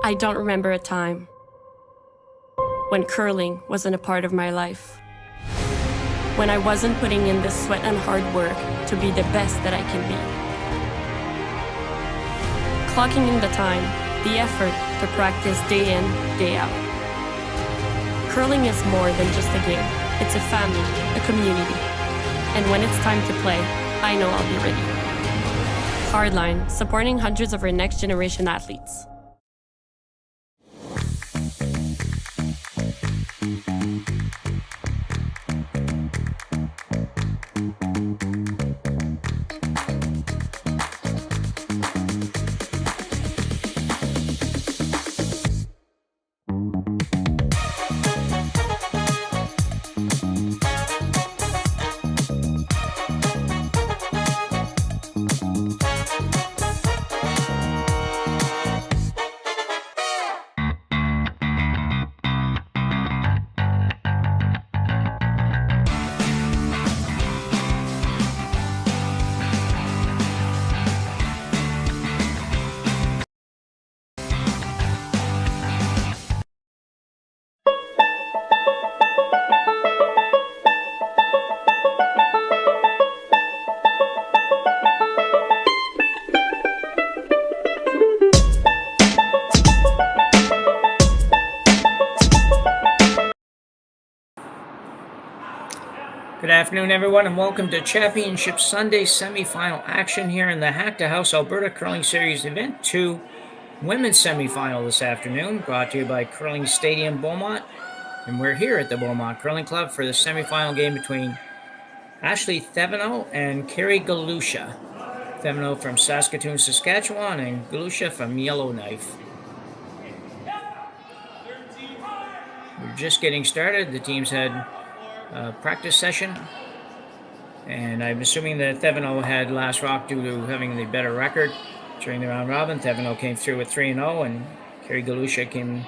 I don't remember a time when curling wasn't a part of my life. When I wasn't putting in the sweat and hard work to be the best that I can be. Clocking in the time, the effort to practice day in, day out. Curling is more than just a game. It's a family, a community. And when it's time to play, I know I'll be ready. Hardline, supporting hundreds of our next generation athletes. Good afternoon, everyone, and welcome to Championship Sunday semifinal action here in the Hack2House Alberta Curling Series Event 2 Women's Semifinal this afternoon, brought to you by Curling Stadium Beaumont. And we're here at the Beaumont Curling Club for the semifinal game between Ashley Thevenot and Kerry Galusha. Thevenot from Saskatoon, Saskatchewan, and Galusha from Yellowknife. We're just getting started. The teams had practice session, and I'm assuming that Thevenot had last rock due to having the better record during the round robin. Thevenot came through with 3-0, and Kerry Galusha came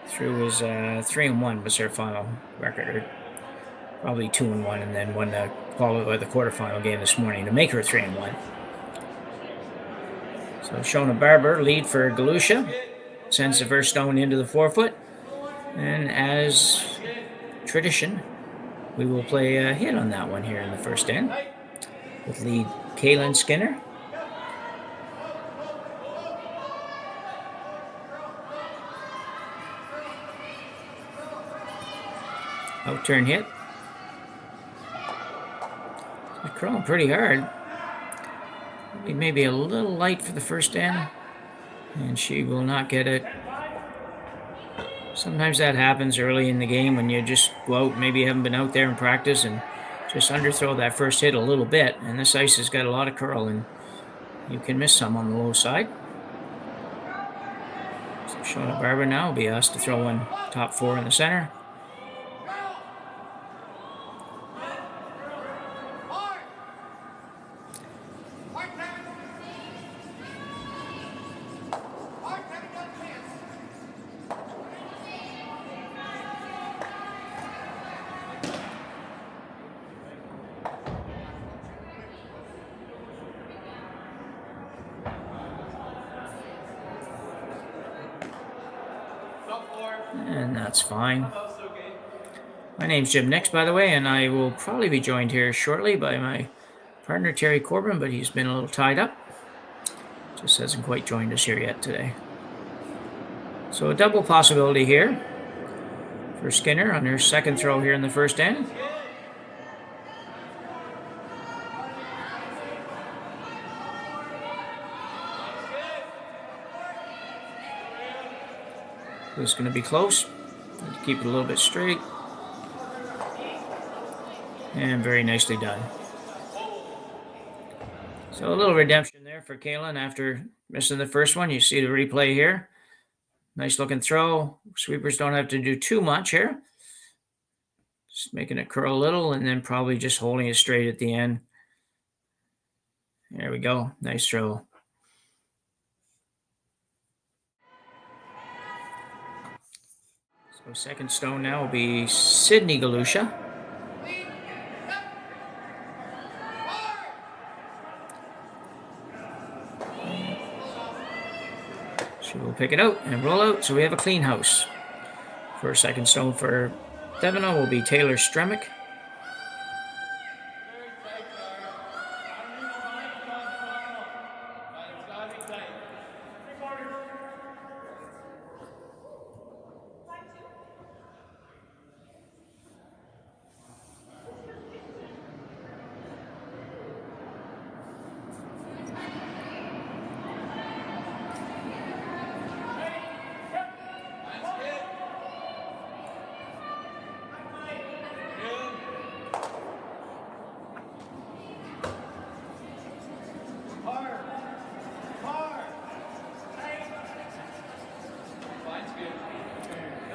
through as 3-1 was her final record, or probably 2-1, and then won the quarterfinal game this morning to make her 3-1. So Shona Barber lead for Galusha, sends the first stone into the forefoot, and as tradition, we will play a hit on that one here in the first end with lead Kaylin Skinner. Out-turn hit. She's curling pretty hard. Maybe a little light for the first end, and she will not get it. Sometimes that happens early in the game when you just go out, maybe you haven't been out there in practice, and just underthrow that first hit a little bit. And this ice has got a lot of curl, and you can miss some on the low side. So Shona Barber now will be asked to throw one top four in the center. And that's fine. My name's Jim Nix, by the way, and I will probably be joined here shortly by my partner, Terry Corbin, but he's been a little tied up. Just hasn't quite joined us here yet today. So a double possibility here for Skinner on her second throw here in the first end. It's going to be close. Keep it a little bit straight. And very nicely done. So a little redemption there for Kaylin after missing the first one. You see the replay here. Nice looking throw. Sweepers don't have to do too much here. Just making it curl a little and then probably just holding it straight at the end. There we go. Nice throw. So second stone now will be Sydney Galusha. She will pick it out and roll out. So we have a clean house. First second stone for Thevenot will be Taylor Stremick.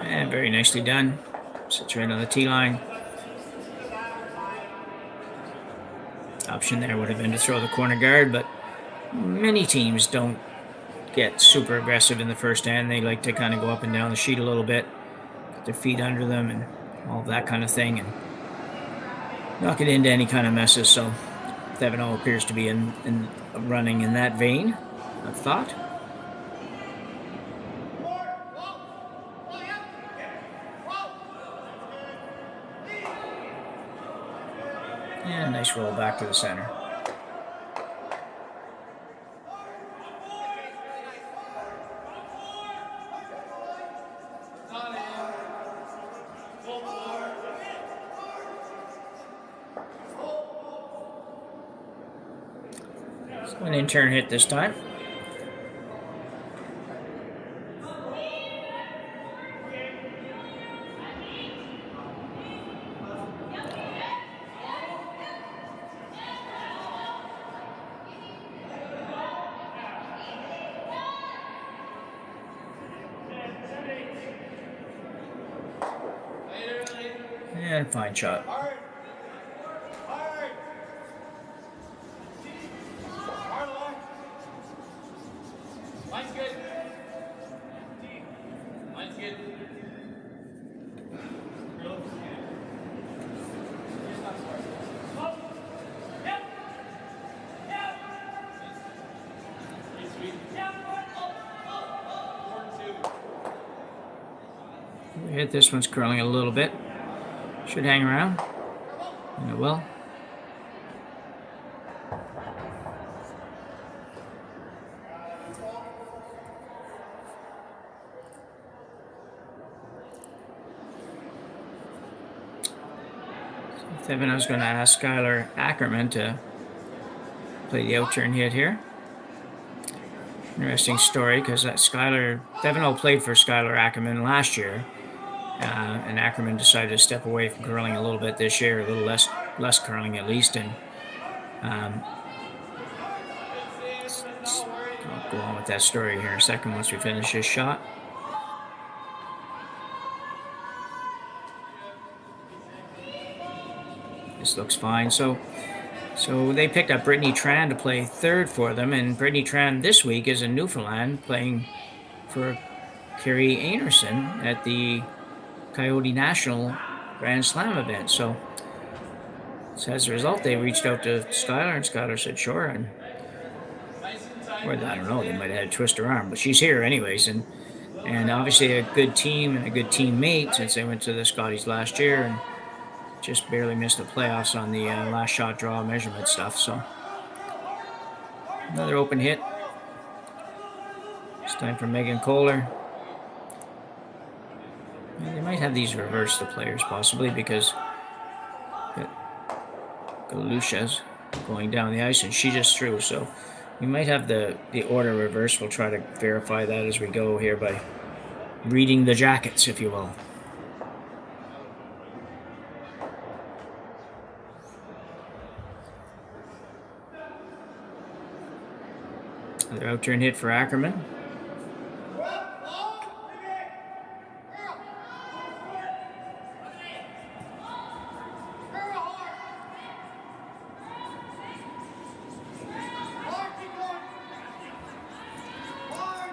And very nicely done. Sits right on the tee line. Option there would have been to throw the corner guard, but many teams don't get super aggressive in the first hand. They like to kind of go up and down the sheet a little bit, put their feet under them and all that kind of thing, and not get into any kind of messes. So Thevenot appears to be in running in that vein of thought. And nice roll back to the center. So an in-turn hit this time. And fine shot. Line's good. Line's good. We hit this one's curling a little bit. Should hang around. And it will. Thevenot's going to ask Skylar Ackerman to play the out-turn hit here. Interesting story, because Thevenot played for Skylar Ackerman last year, and Ackerman decided to step away from curling a little bit this year, a little less curling at least, and I'll go on with that story here in a second once we finish this shot. This looks fine. So they picked up Brittany Tran to play third for them, and Brittany Tran this week is in Newfoundland playing for Kerry Anderson at the Coyote National Grand Slam event. So as a result, they reached out to Skylar, and Skylar said sure, and or I don't know, they might have had to twist her arm, but she's here anyways, and obviously a good team and a good teammate since they went to the Scotties last year and just barely missed the playoffs on the last shot draw measurement stuff. So another open hit. It's time for Megan Kohler. They might have these reversed, the players, possibly, because Galusha's going down the ice and she just threw. So we might have the order reversed. We'll try to verify that as we go here by reading the jackets, if you will. Another out-turn hit for Ackerman.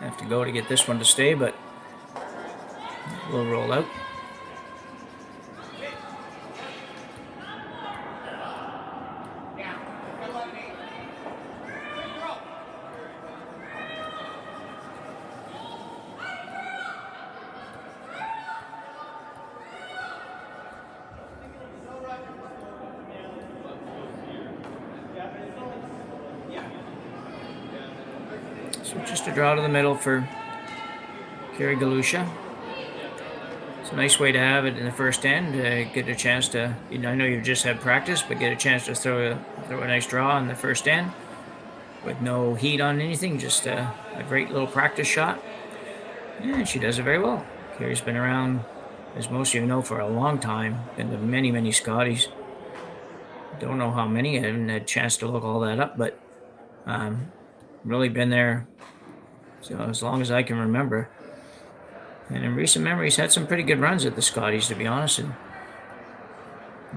Have to go to get this one to stay, but we'll roll out. So just a draw to the middle for Kerry Galusha. It's a nice way to have it in the first end. Get a chance to, I know you've just had practice, but get a chance to throw a nice draw in the first end with no heat on anything, just a great little practice shot. And she does it very well. Kerry's been around, as most of you know, for a long time. Been to many, many Scotties. Don't know how many. I haven't had a chance to look all that up, but really been there so as long as I can remember. And in recent memories, had some pretty good runs at the Scotties, to be honest. And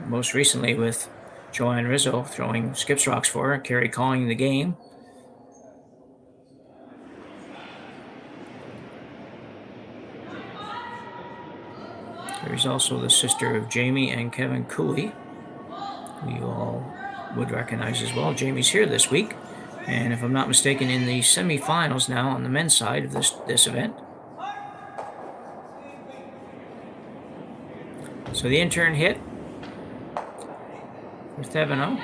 most recently with Joanne Rizzo throwing skips rocks for her, Kerry calling the game. Kerry's also the sister of Jamie and Kevin Cooley, who you all would recognize as well. Jamie's here this week, and if I'm not mistaken, in the semifinals now on the men's side of this event. So the intern hit for Thevenot.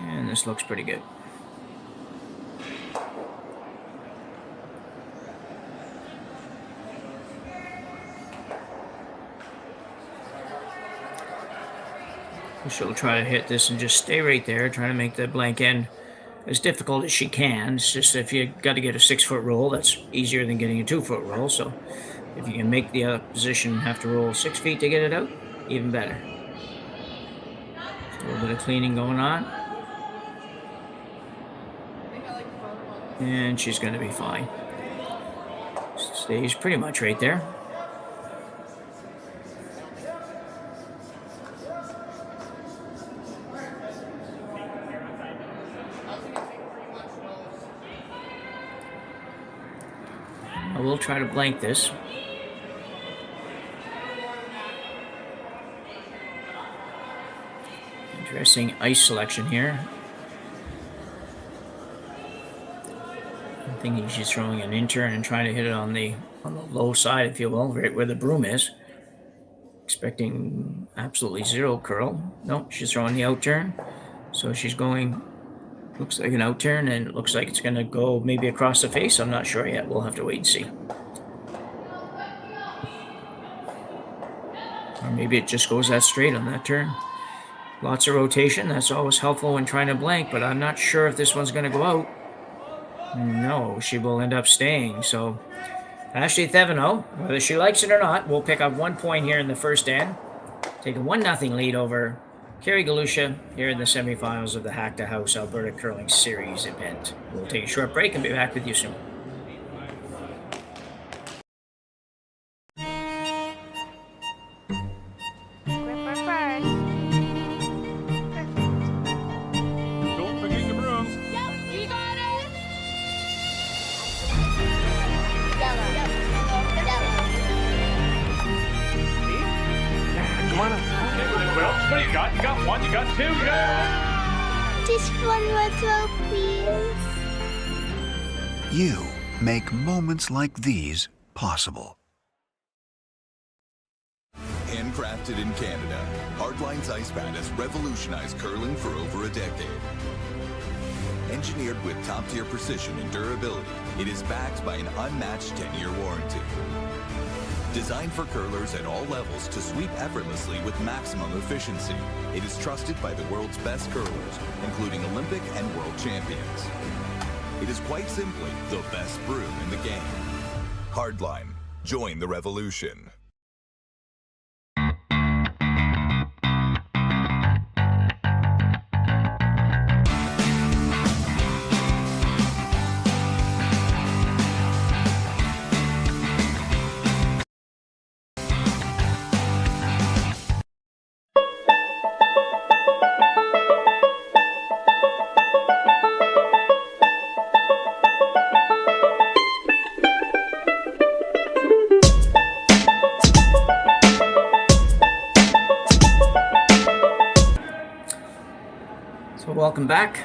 And this looks pretty good. She'll try to hit this and just stay right there, trying to make the blank end as difficult as she can. It's just if you got to get a 6-foot roll, that's easier than getting a 2-foot roll. So if you can make the opposition have to roll 6 feet to get it out, even better. Just a little bit of cleaning going on. And she's going to be fine. Stays pretty much right there. I will try to blank this. Interesting ice selection here. I'm thinking she's throwing an intern and trying to hit it on the low side, if you will, right where the broom is. Expecting absolutely zero curl. Nope, she's throwing the out turn. So she's going, looks like an out turn, and it looks like it's going to go maybe across the face. I'm not sure yet. We'll have to wait and see. Or maybe it just goes that straight on that turn. Lots of rotation. That's always helpful when trying to blank, but I'm not sure if this one's going to go out. No, she will end up staying. So Ashley Thevenot, whether she likes it or not, will pick up 1 point here in the first end. Take a 1-0 lead over Kerry Galusha here in the semifinals of the Hack2House Alberta Curling Series event. We'll take a short break and be back with you soon. Don't forget your brooms. Yep, you got it. Come on up. Okay, well, what do you got? You got 1, you got 2, you got... Just one more throw, please. You make moments like these possible. Handcrafted in Canada, Hardline's ice pad has revolutionized curling for over a decade. Engineered with top-tier precision and durability, it is backed by an unmatched 10-year warranty. Designed for curlers at all levels to sweep effortlessly with maximum efficiency, it is trusted by the world's best curlers, including Olympic and world champions. It is quite simply the best broom in the game. Hardline. Join the revolution. Welcome back.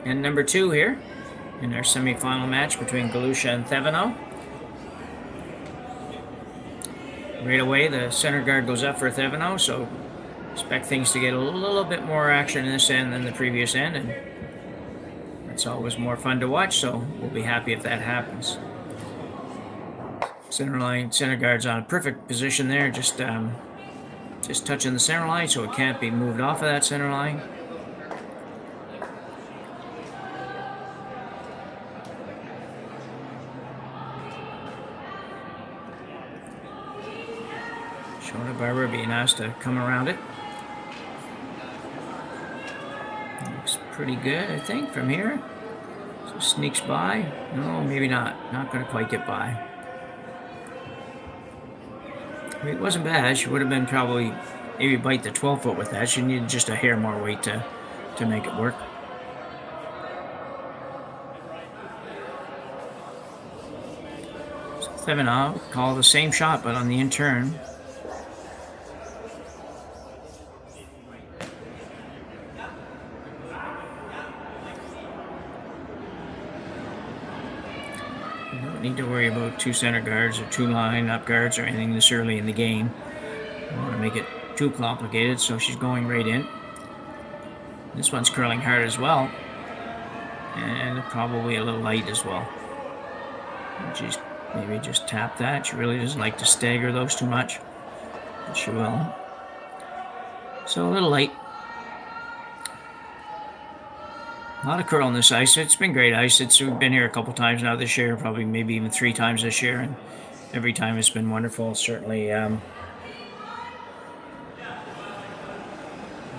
And number 2 here in our semifinal match between Galusha and Thevenot. right away, the center guard goes up for Thevenot, so expect things to get a little bit more action in this end than the previous end, and that's always more fun to watch, so we'll be happy if that happens. Center guard's on a perfect position there, just touching the center line so it can't be moved off of that center line. Shona Barber being asked to come around it. Looks pretty good, I think, from here. So sneaks by. No, maybe not. Not going to quite get by. I mean, it wasn't bad. She would have been probably maybe bite the 12-foot with that. She needed just a hair more weight to make it work. So Thevenot called the same shot, but on the in turn. Need to worry about two center guards or two line-up guards or anything this early in the game. I don't want to make it too complicated, so she's going right in. This one's curling hard as well, and probably a little light as well. She's maybe just tap that. She really doesn't like to stagger those too much, but she will. So a little light. A lot of curl on this ice. It's been great ice. We've been here a couple times now this year, probably maybe even 3 times this year, and every time it's been wonderful. Certainly,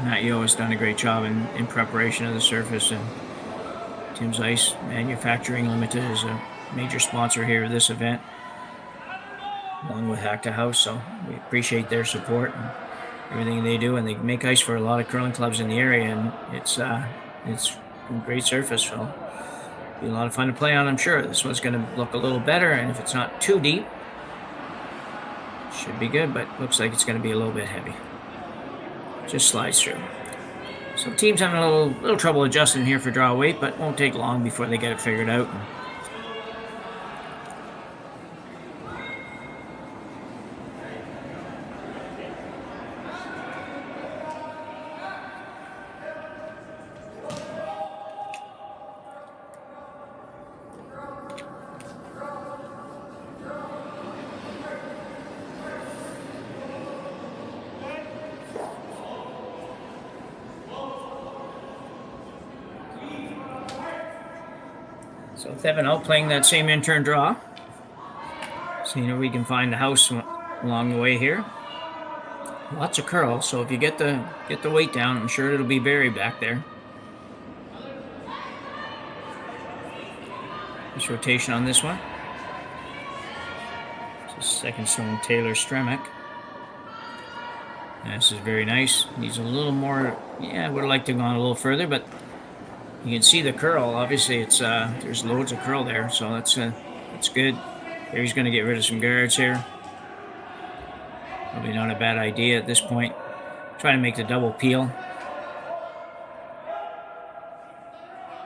Matt Yo has done a great job in preparation of the surface, and Tim's Ice Manufacturing Limited is a major sponsor here of this event, along with Hack2House, so we appreciate their support and everything they do, and they make ice for a lot of curling clubs in the area, and it's great surface, so it'll be a lot of fun to play on, I'm sure. This one's going to look a little better, and if it's not too deep, it should be good, but looks like it's going to be a little bit heavy. Just slides through. So team's having a little trouble adjusting here for draw weight, but won't take long before they get it figured out. So Thevenot playing that same in-turn draw. Seeing if we can find the house along the way here. Lots of curl, so if you get the weight down, I'm sure it'll be buried back there. This rotation on this one. This is second stone Taylor Stremick. This is very nice. Needs a little more. Yeah, I would have liked to have gone a little further, but you can see the curl. Obviously, it's there's loads of curl there, so that's good. Here he's going to get rid of some guards here. Probably not a bad idea at this point. Trying to make the double peel.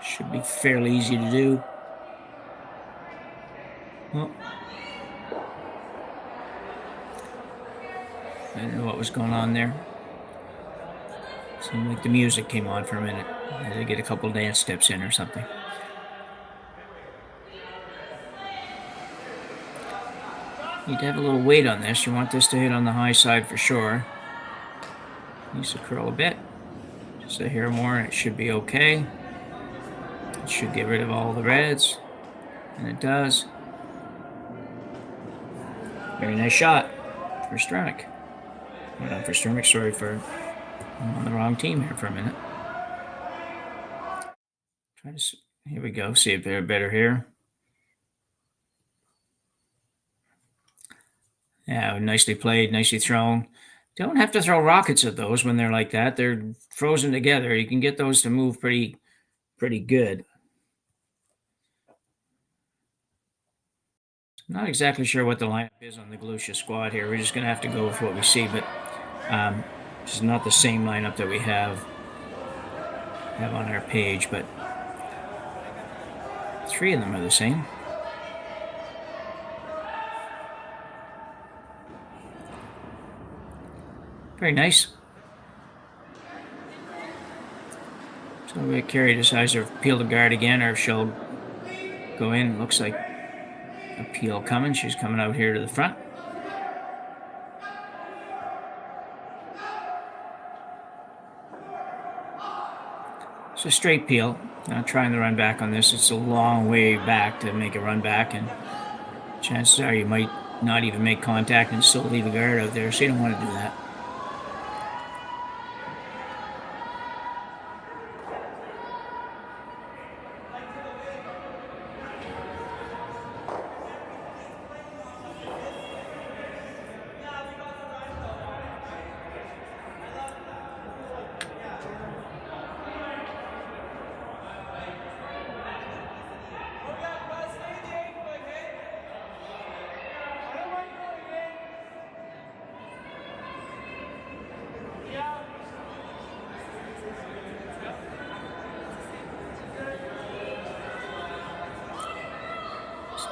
Should be fairly easy to do. Well, I don't know what was going on there. Seemed like the music came on for a minute. I had to get a couple dance steps in or something. Need to have a little weight on this. You want this to hit on the high side for sure. Needs to curl a bit. Just a hair more and it should be okay. It should get rid of all the reds. And it does. Very nice shot for Stremick. Well, not for Stremick, sorry, I'm on the wrong team here for a minute. Here we go. See if they're better here. Yeah, nicely played, nicely thrown. Don't have to throw rockets at those when they're like that. They're frozen together. You can get those to move pretty good. Not exactly sure what the lineup is on the Galusha squad here. We're just going to have to go with what we see, but it's not the same lineup that we have on our page, but 3 of them are the same. Very nice. So if Kerry decides to peel the guard again, or if she'll go in. Looks like a peel coming. She's coming out here to the front. It's a straight peel. Not trying to run back on this. It's a long way back to make a run back, and chances are you might not even make contact and still leave a guard out there, so you don't want to do that.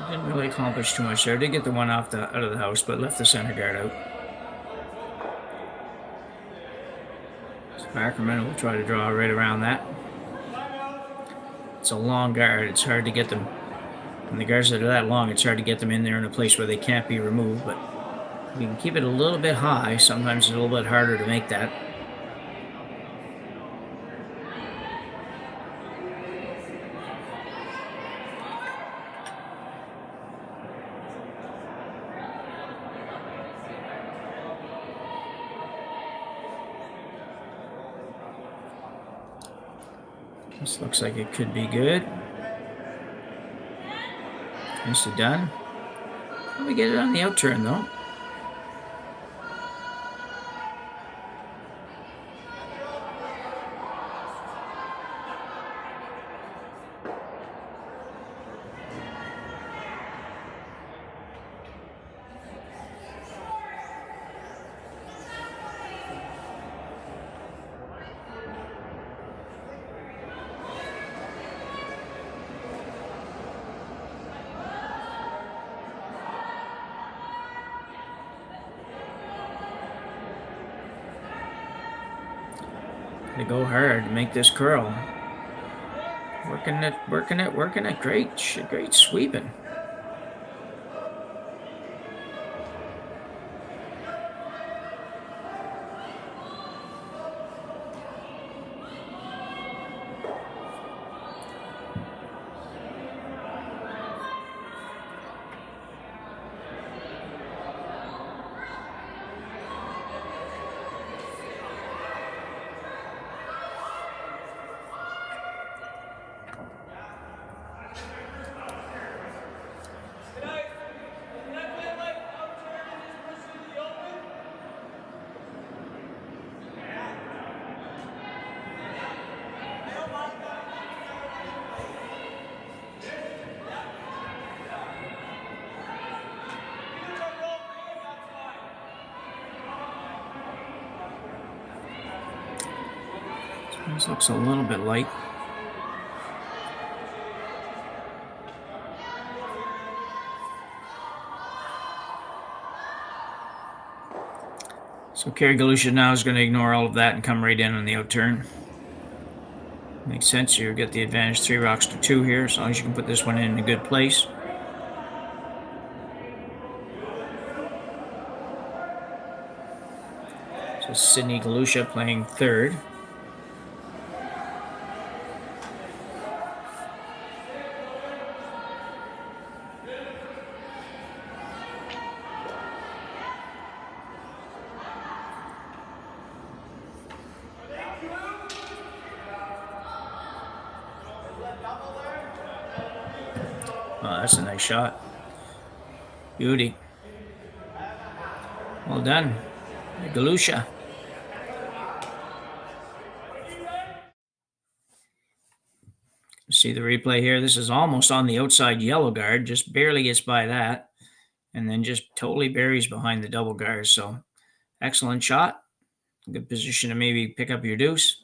Didn't really accomplish too much there. Did get the one out of the house, but left the center guard out. So Ackerman will try to draw right around that. It's a long guard. It's hard to get them. And the guards that are that long, it's hard to get them in there in a place where they can't be removed. But we can keep it a little bit high. Sometimes it's a little bit harder to make that. This looks like it could be good. Nicely done. We get it on the out turn though. To go hard, make this curl. Working it. Great sweeping. This looks a little bit light. So Kerry Galusha now is going to ignore all of that and come right in on the out turn. Makes sense. You get the advantage 3 rocks to 2 here, as long as you can put this one in a good place. So Sydney Galusha playing third. Oh, that's a nice shot. Beauty. Well done, Galusha. See the replay here. This is almost on the outside yellow guard. Just barely gets by that. And then just totally buries behind the double guard. So excellent shot. Good position to maybe pick up your deuce.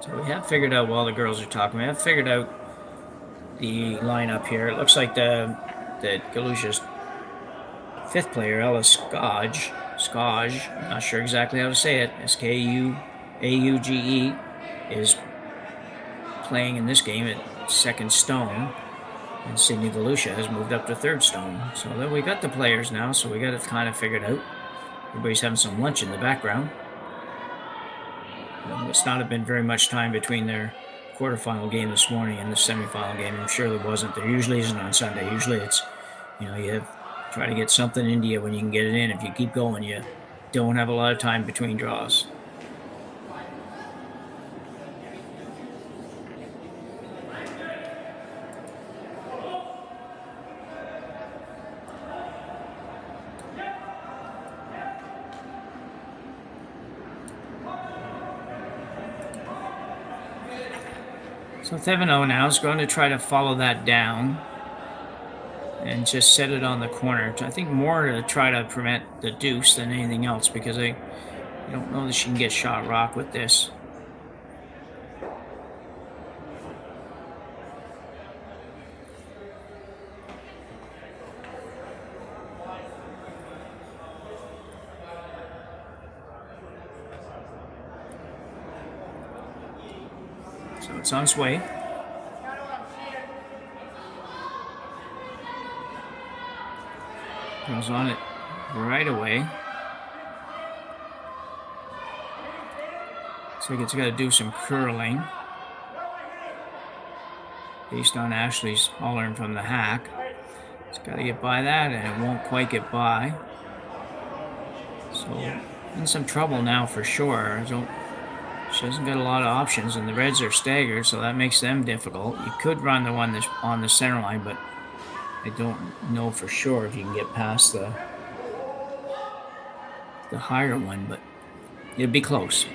So we have figured out, while the girls are talking, we have figured out the lineup here. It looks like that Galusha's fifth player, Ella Skauge, not sure exactly how to say it, Skauge, is playing in this game at second stone, and Sydney Galusha has moved up to third stone. So then we got the players now, so we got it kind of figured out. Everybody's having some lunch in the background. There must not have been very much time between their quarterfinal game this morning and the semifinal game. I'm sure there wasn't. There usually isn't on Sunday. Usually it's, you try to get something into you when you can get it in. If you keep going, you don't have a lot of time between draws. So Thevenot now is going to try to follow that down and just set it on the corner. I think more to try to prevent the deuce than anything else, because I don't know that she can get shot rock with this. So it's on its way. Goes on it right away. So it's got to do some curling based on Ashley's hollering from the hack. It's got to get by that, and it won't quite get by. So in some trouble now for sure. She hasn't got a lot of options, and the reds are staggered, so that makes them difficult. You could run the one that's on the center line, but I don't know for sure if you can get past the higher one, but it'd be close.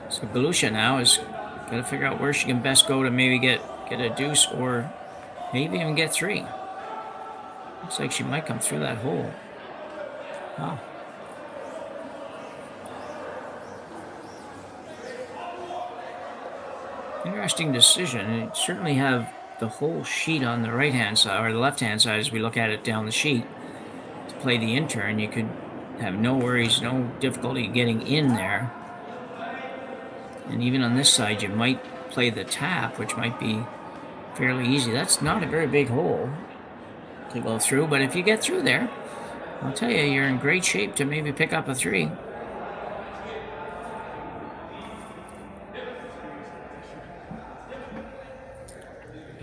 So Galusha now has got to figure out where she can best go to maybe get a deuce, or maybe even get three. Looks like she might come through that hole. Wow. Interesting decision. You certainly have the whole sheet on the right-hand side, or the left-hand side as we look at it down the sheet. To play the in-turn, you could have no worries, no difficulty getting in there. And even on this side, you might play the tap, which might be fairly easy. That's not a very big hole to go through, but if you get through there, I'll tell you, you're in great shape to maybe pick up a three.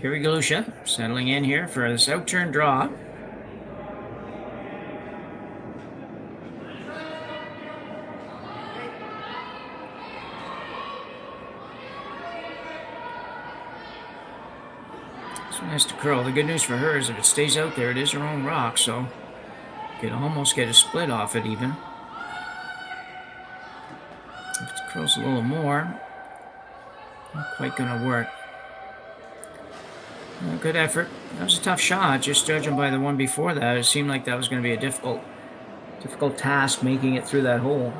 Kerry Galusha settling in here for this out-turn draw. So nice to curl. The good news for her is if it stays out there, it is her own rock, so you could almost get a split off it even. If it curls a little more, not quite going to work. Good effort. That was a tough shot, just judging by the one before that. It seemed like that was going to be a difficult task making it through that hole.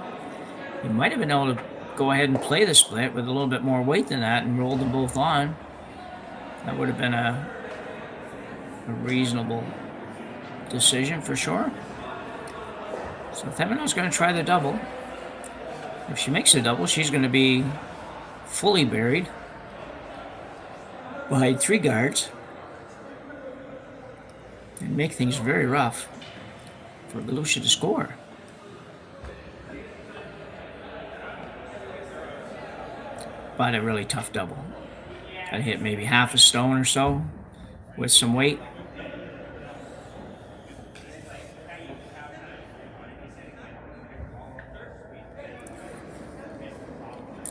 You might have been able to go ahead and play the split with a little bit more weight than that and roll them both on. That would have been a reasonable decision for sure. So Thevenot's going to try the double. If she makes a double, she's going to be fully buried behind three guards and make things very rough for Galusha to score. But a really tough double. Got to hit maybe half a stone or so with some weight.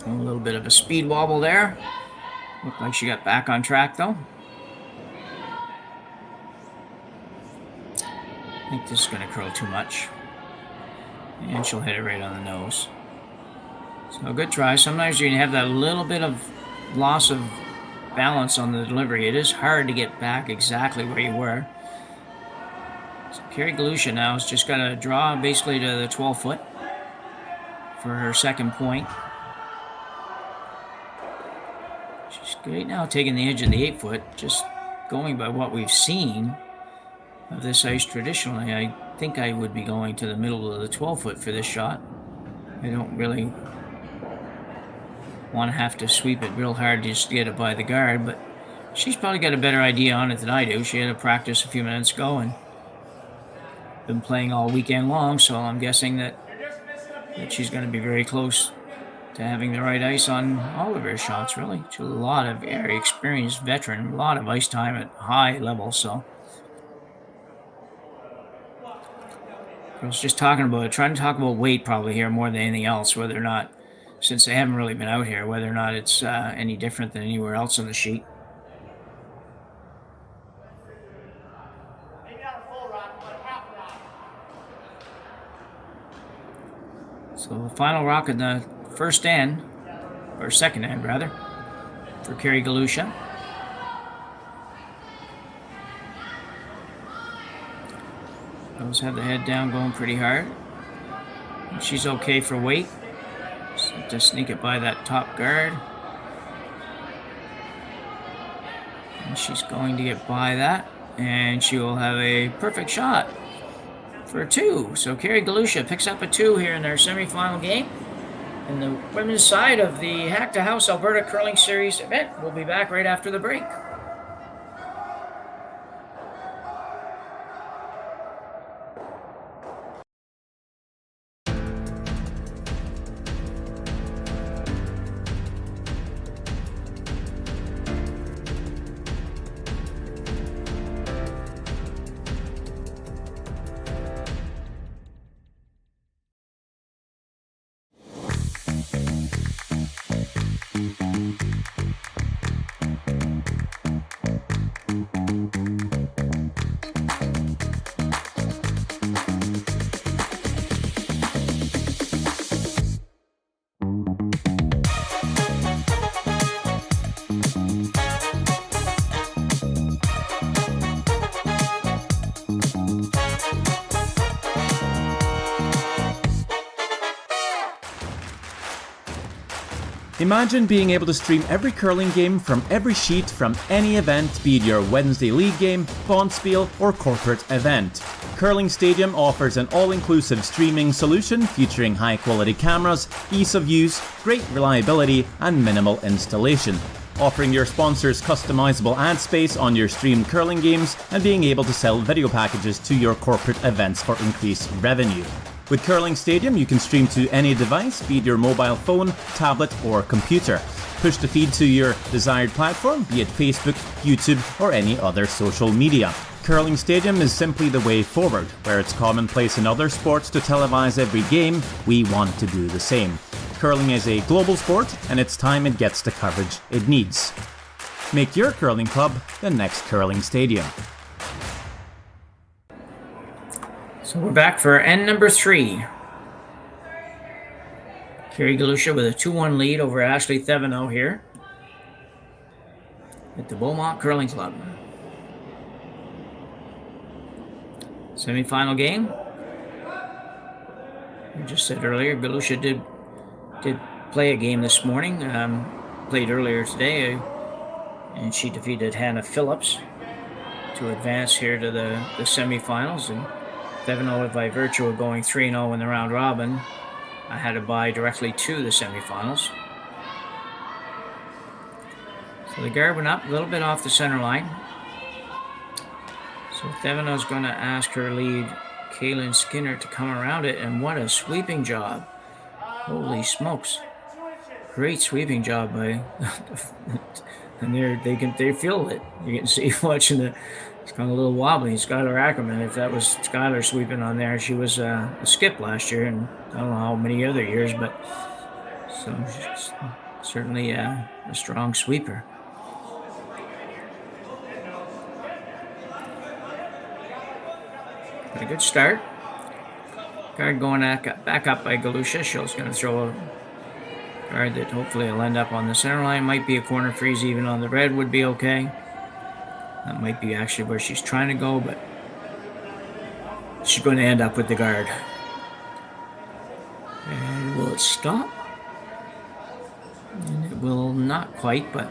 A little bit of a speed wobble there. Looked like she got back on track though. I think this is going to curl too much. And she'll hit it right on the nose. So good try. Sometimes you have that little bit of loss of balance on the delivery. It is hard to get back exactly where you were. So Kerry Galusha now has just got to draw basically to the 12-foot for her second point. She's great now taking the edge of the 8-foot, just going by what we've seen of this ice traditionally. I think I would be going to the middle of the 12-foot for this shot. I don't really want to have to sweep it real hard just to get it by the guard, but she's probably got a better idea on it than I do. She had a practice a few minutes ago and been playing all weekend long, so I'm guessing that she's going to be very close to having the right ice on all of her shots, really. She's a lot of very experienced veteran, a lot of ice time at high level, so. I was just trying to talk about weight probably here more than anything else, whether or not, since they haven't really been out here, whether or not it's any different than anywhere else on the sheet. So the final rock in the first end, or second end rather, for Kerry Galusha. Those have the head down, going pretty hard. And she's okay for weight. Just have to sneak it by that top guard. And she's going to get by that, and she will have a perfect shot for a 2. So Kerry Galusha picks up a 2 here in their semifinal game. And the women's side of the Hack2House Alberta Curling Series event. We'll be back right after the break. Imagine being able to stream every curling game from every sheet from any event, be it your Wednesday league game, bonspiel, or corporate event. Curling Stadium offers an all-inclusive streaming solution featuring high-quality cameras, ease of use, great reliability, and minimal installation. Offering your sponsors customizable ad space on your streamed curling games and being able to sell video packages to your corporate events for increased revenue. With Curling Stadium, you can stream to any device, be it your mobile phone, tablet, or computer. Push the feed to your desired platform, be it Facebook, YouTube, or any other social media. Curling Stadium is simply the way forward. Where it's commonplace in other sports to televise every game, we want to do the same. Curling is a global sport, and it's time it gets the coverage it needs. Make your curling club the next Curling Stadium. So we're back for end number 3. Kerry Galusha with a 2-1 lead over Ashley Thevenot here at the Beaumont Curling Club. Semi-final game. I just said earlier, Galusha did play a game this morning. Played earlier today, and she defeated Hannah Phillips to advance here to the semi-finals. And Thevenot, by virtue of going 3-0 in the round robin, I had to bye directly to the semifinals. So the guard went up a little bit off the center line. So Thevenot's going to ask her lead, Kaylin Skinner, to come around it, and what a sweeping job. Holy smokes. Great sweeping job by and they feel it. You can see watching the. It's kind of a little wobbly. Skylar Ackerman, if that was Skylar sweeping on there, she was a skip last year, and I don't know how many other years, but so she's certainly a strong sweeper. Got a good start. Guard going back up by Galusha. She's going to throw a guard that hopefully will end up on the center line. Might be a corner freeze even on the red would be okay. That might be actually where she's trying to go, but she's going to end up with the guard. And will it stop? And it will not quite, but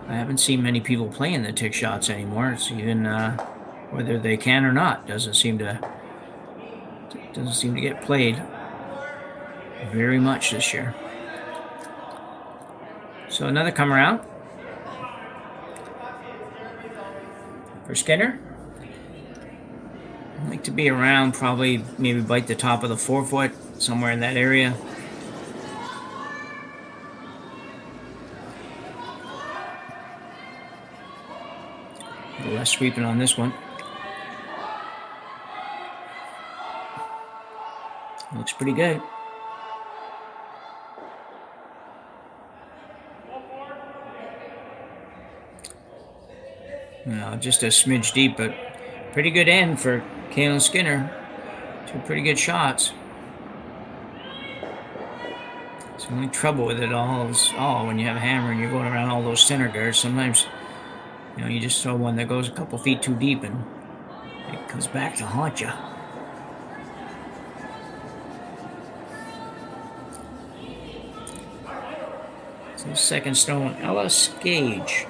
I haven't seen many people playing the tick shots anymore. It's even whether they can or not doesn't seem to get played very much this year. So another come around for Skinner. I'd like to be around, probably maybe bite the top of the 4-foot, somewhere in that area. A little less sweeping on this one. Looks pretty good. Well, just a smidge deep, but pretty good end for Kaylin Skinner. 2 pretty good shots. It's the only trouble with it all is when you have a hammer and you're going around all those center guards. Sometimes, you just throw one that goes a couple feet too deep and it comes back to haunt you. So second stone, Ella Skage.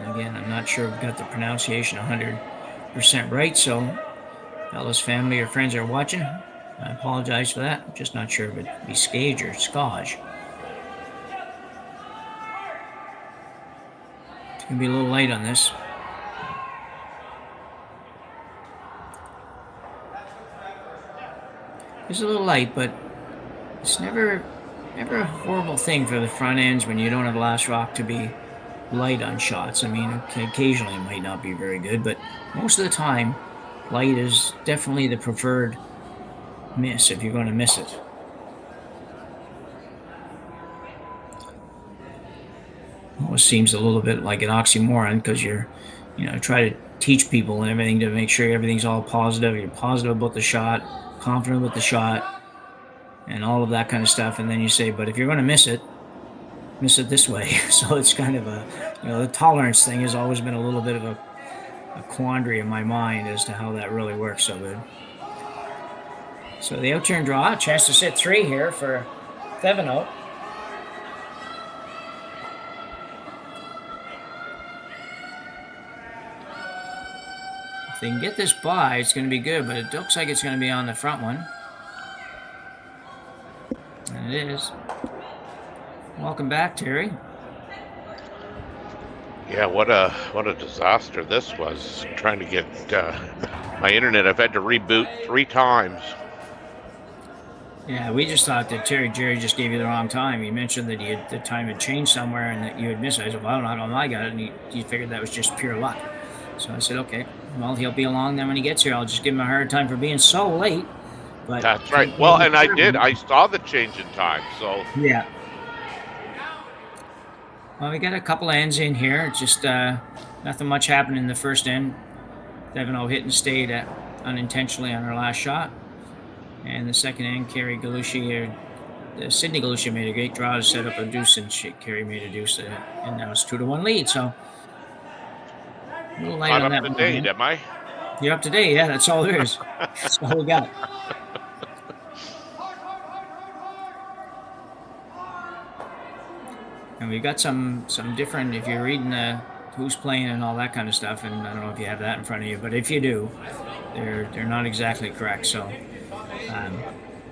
Again, I'm not sure we've got the pronunciation 100% right, so Ella's family or friends are watching. I apologize for that. I'm just not sure if it'd be Skage or Skage. It's going to be a little light on this. It's a little light, but it's never a horrible thing for the front ends when you don't have last rock to be light on shots. I mean, occasionally it might not be very good, but most of the time, light is definitely the preferred miss if you're going to miss it. Almost seems a little bit like an oxymoron because you're, try to teach people and everything to make sure everything's all positive. You're positive about the shot, confident with the shot, and all of that kind of stuff. And then you say, but if you're going to miss it this way. So it's kind of the tolerance thing has always been a little bit of a quandary in my mind as to how that really works so good. So the out-turn draw, a chance to sit 3 here for Thevenot. If they can get this by, it's going to be good, but it looks like it's going to be on the front one. And it is. Welcome back, Terry. Yeah, what a disaster this was. Trying to get my internet. I've had to reboot 3 times. Yeah, we just thought that Jerry just gave you the wrong time. He mentioned that the time had changed somewhere and that you had missed it. I said, well, I don't know, I got it. And he figured that was just pure luck. So I said, okay, well, he'll be along then when he gets here. I'll just give him a hard time for being so late. But that's right. Well, and I did. I saw the change in time, so. Yeah. Well, we got a couple ends in here. Just nothing much happened in the first end. Thevenot hit and stayed unintentionally on her last shot. And the second end, Kerry Galusha, Sydney Galusha made a great draw to set up a deuce, and Kerry made a deuce, and now it's 2-1 lead. So a little light on that. I'm up to date, am I? You're up to date, yeah. That's all there is. That's all we got. And we've got some different, if you're reading who's playing and all that kind of stuff, and I don't know if you have that in front of you, but if you do, they're not exactly correct. So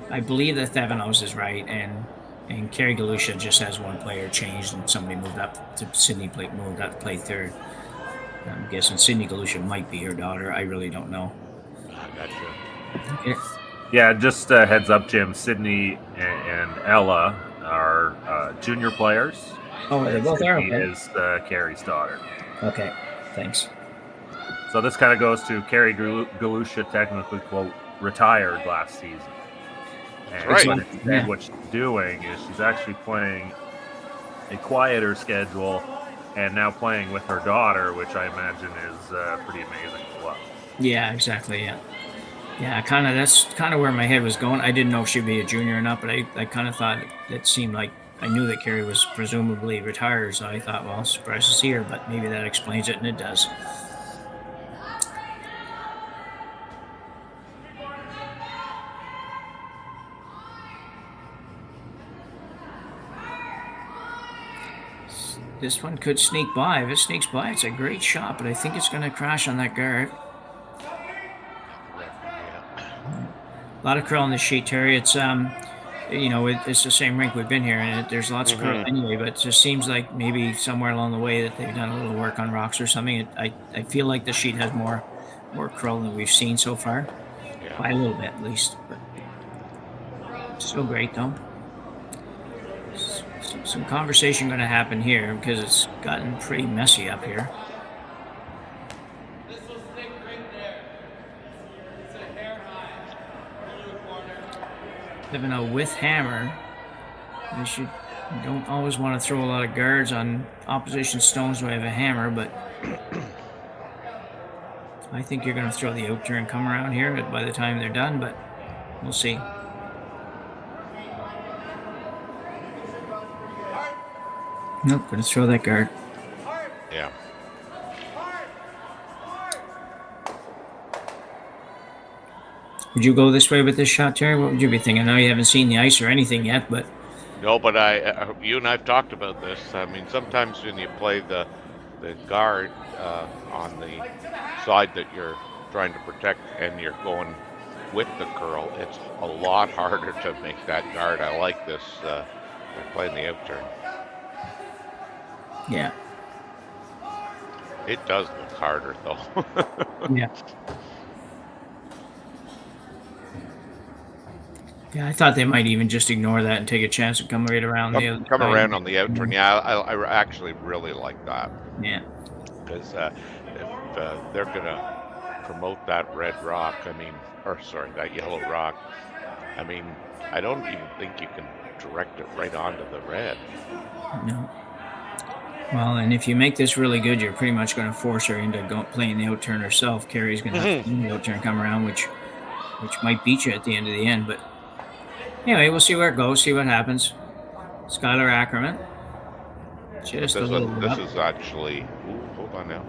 I believe that Thevenot is right, and Kerry Galusha just has one player changed, and somebody moved up to Sydney moved up to play third. I'm guessing Sydney Galusha might be her daughter. I really don't know. Gotcha. Okay. Yeah, just heads up, Jim. Sydney and Ella are junior players. Oh, they both are. Sydney is Kerry's daughter. Okay, thanks. So this kind of goes to Kerry Galusha, technically, quote, retired last season. And right. What she's doing is she's actually playing a quieter schedule and now playing with her daughter, which I imagine is pretty amazing as well. Yeah, exactly, yeah. Yeah, that's kind of where my head was going. I didn't know if she'd be a junior or not, but I kind of thought it seemed like I knew that Kerry was presumably retired, so I thought, well, surprised to see her, but maybe that explains it, and it does. This one could sneak by. If it sneaks by, it's a great shot, but I think it's going to crash on that guard. A lot of curl on the sheet, Terry. It's it's the same rink we've been here, and there's lots of curl anyway. But it just seems like maybe somewhere along the way that they've done a little work on rocks or something. I feel like the sheet has more curl than we've seen so far, by a little bit at least. But still great though. Some conversation going to happen here because it's gotten pretty messy up here. Thevenot with hammer. You don't always want to throw a lot of guards on opposition stones when you have a hammer, but I think you're going to throw the outturn come around here by the time they're done, but we'll see. Nope, gonna throw that guard. Yeah. Would you go this way with this shot, Terry? What would you be thinking? I know you haven't seen the ice or anything yet, but... No, but you and I've talked about this. I mean, sometimes when you play the guard on the side that you're trying to protect and you're going with the curl, it's a lot harder to make that guard. I like this. They're playing the outturn. Yeah. It does look harder, though. Yeah. Yeah, I thought they might even just ignore that and take a chance and come right around the other Come side. around on the outturn. Yeah, I actually really like that. Yeah. Because if they're going to promote that red rock, that yellow rock, I mean, I don't even think you can direct it right onto the red. No. Well, and if you make this really good, you're pretty much going to force her into playing the outturn herself. Kerry's going to have to do the outturn come around, which might beat you at the end of the end. But anyway, we'll see where it goes, see what happens. Skylar Ackerman. Just a little bit. This is actually... Ooh, hold on now.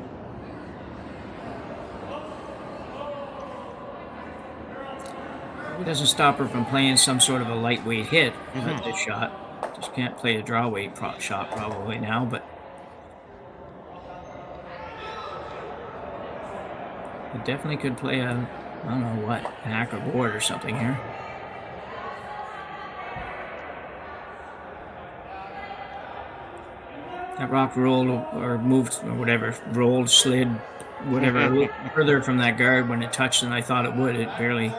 It doesn't stop her from playing some sort of a lightweight hit with this shot. Just can't play a draw weight shot probably now, but it definitely could play a, I don't know what, hack or board or something here. That rock rolled or moved or whatever, rolled, slid, whatever, further from that guard when it touched than I thought it would. It barely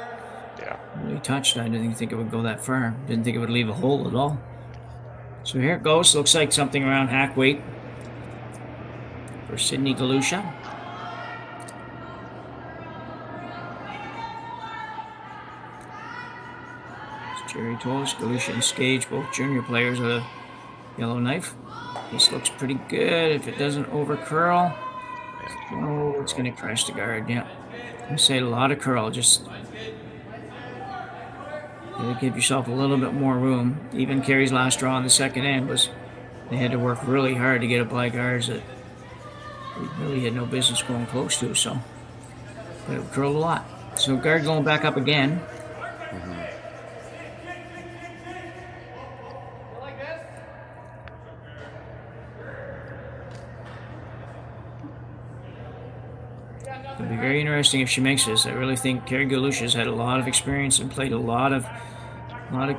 really touched. I didn't think it would go that far. Didn't think it would leave a hole at all. So here it goes. Looks like something around hack weight for Kerry Galusha. As Jerry told us, Galusha and Skage, both junior players of the Yellowknife. This looks pretty good. If it doesn't over curl, it's going to crash the guard. Yeah, I say a lot of curl. Just give yourself a little bit more room. Even Kerry's last draw on the second end was they had to work really hard to get up by guards that we really had no business going close to. So, but it curled a lot. So guard going back up again. It'll be very interesting if she makes this. I really think Kerry Galusha's had a lot of experience and played a lot of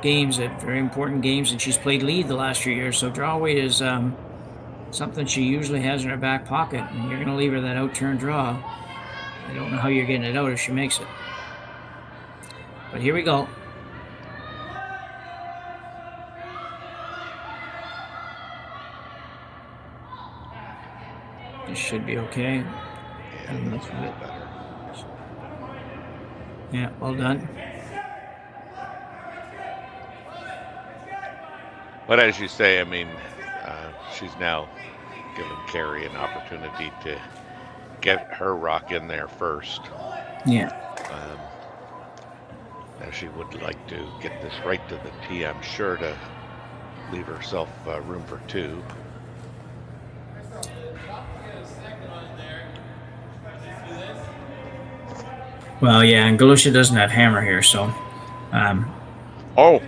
games, very important games, and she's played lead the last few years. So draw weight is something she usually has in her back pocket, and you're going to leave her that outturn draw. I don't know how you're getting it out if she makes it. But here we go. This should be okay. Yeah, well done. But as you say, I mean, she's now given Kerry an opportunity to get her rock in there first. Yeah. As she would like to get this right to the tee, I'm sure, to leave herself room for 2. Well, yeah, and Galusha doesn't have hammer here, so. Oh.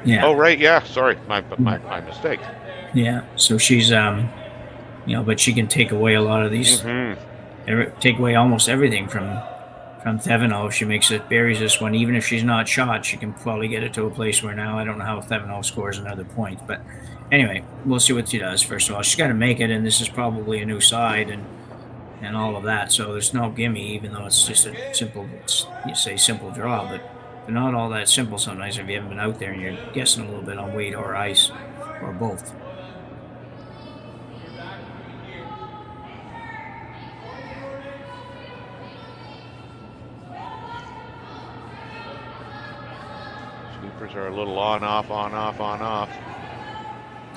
Yeah. Oh, right. Yeah. Sorry, my mistake. Yeah. So she's but she can take away a lot of these. Take away almost everything from Thevenot if she makes it, buries this one. Even if she's not shot, she can probably get it to a place where now I don't know how Thevenot scores another point. But anyway, we'll see what she does. First of all, she's got to make it, and this is probably a new side and all of that. So there's no gimme, even though it's just a simple, simple draw. But they're not all that simple sometimes if you haven't been out there and you're guessing a little bit on weight or ice or both. Sweepers are a little on, off, on, off, on, off.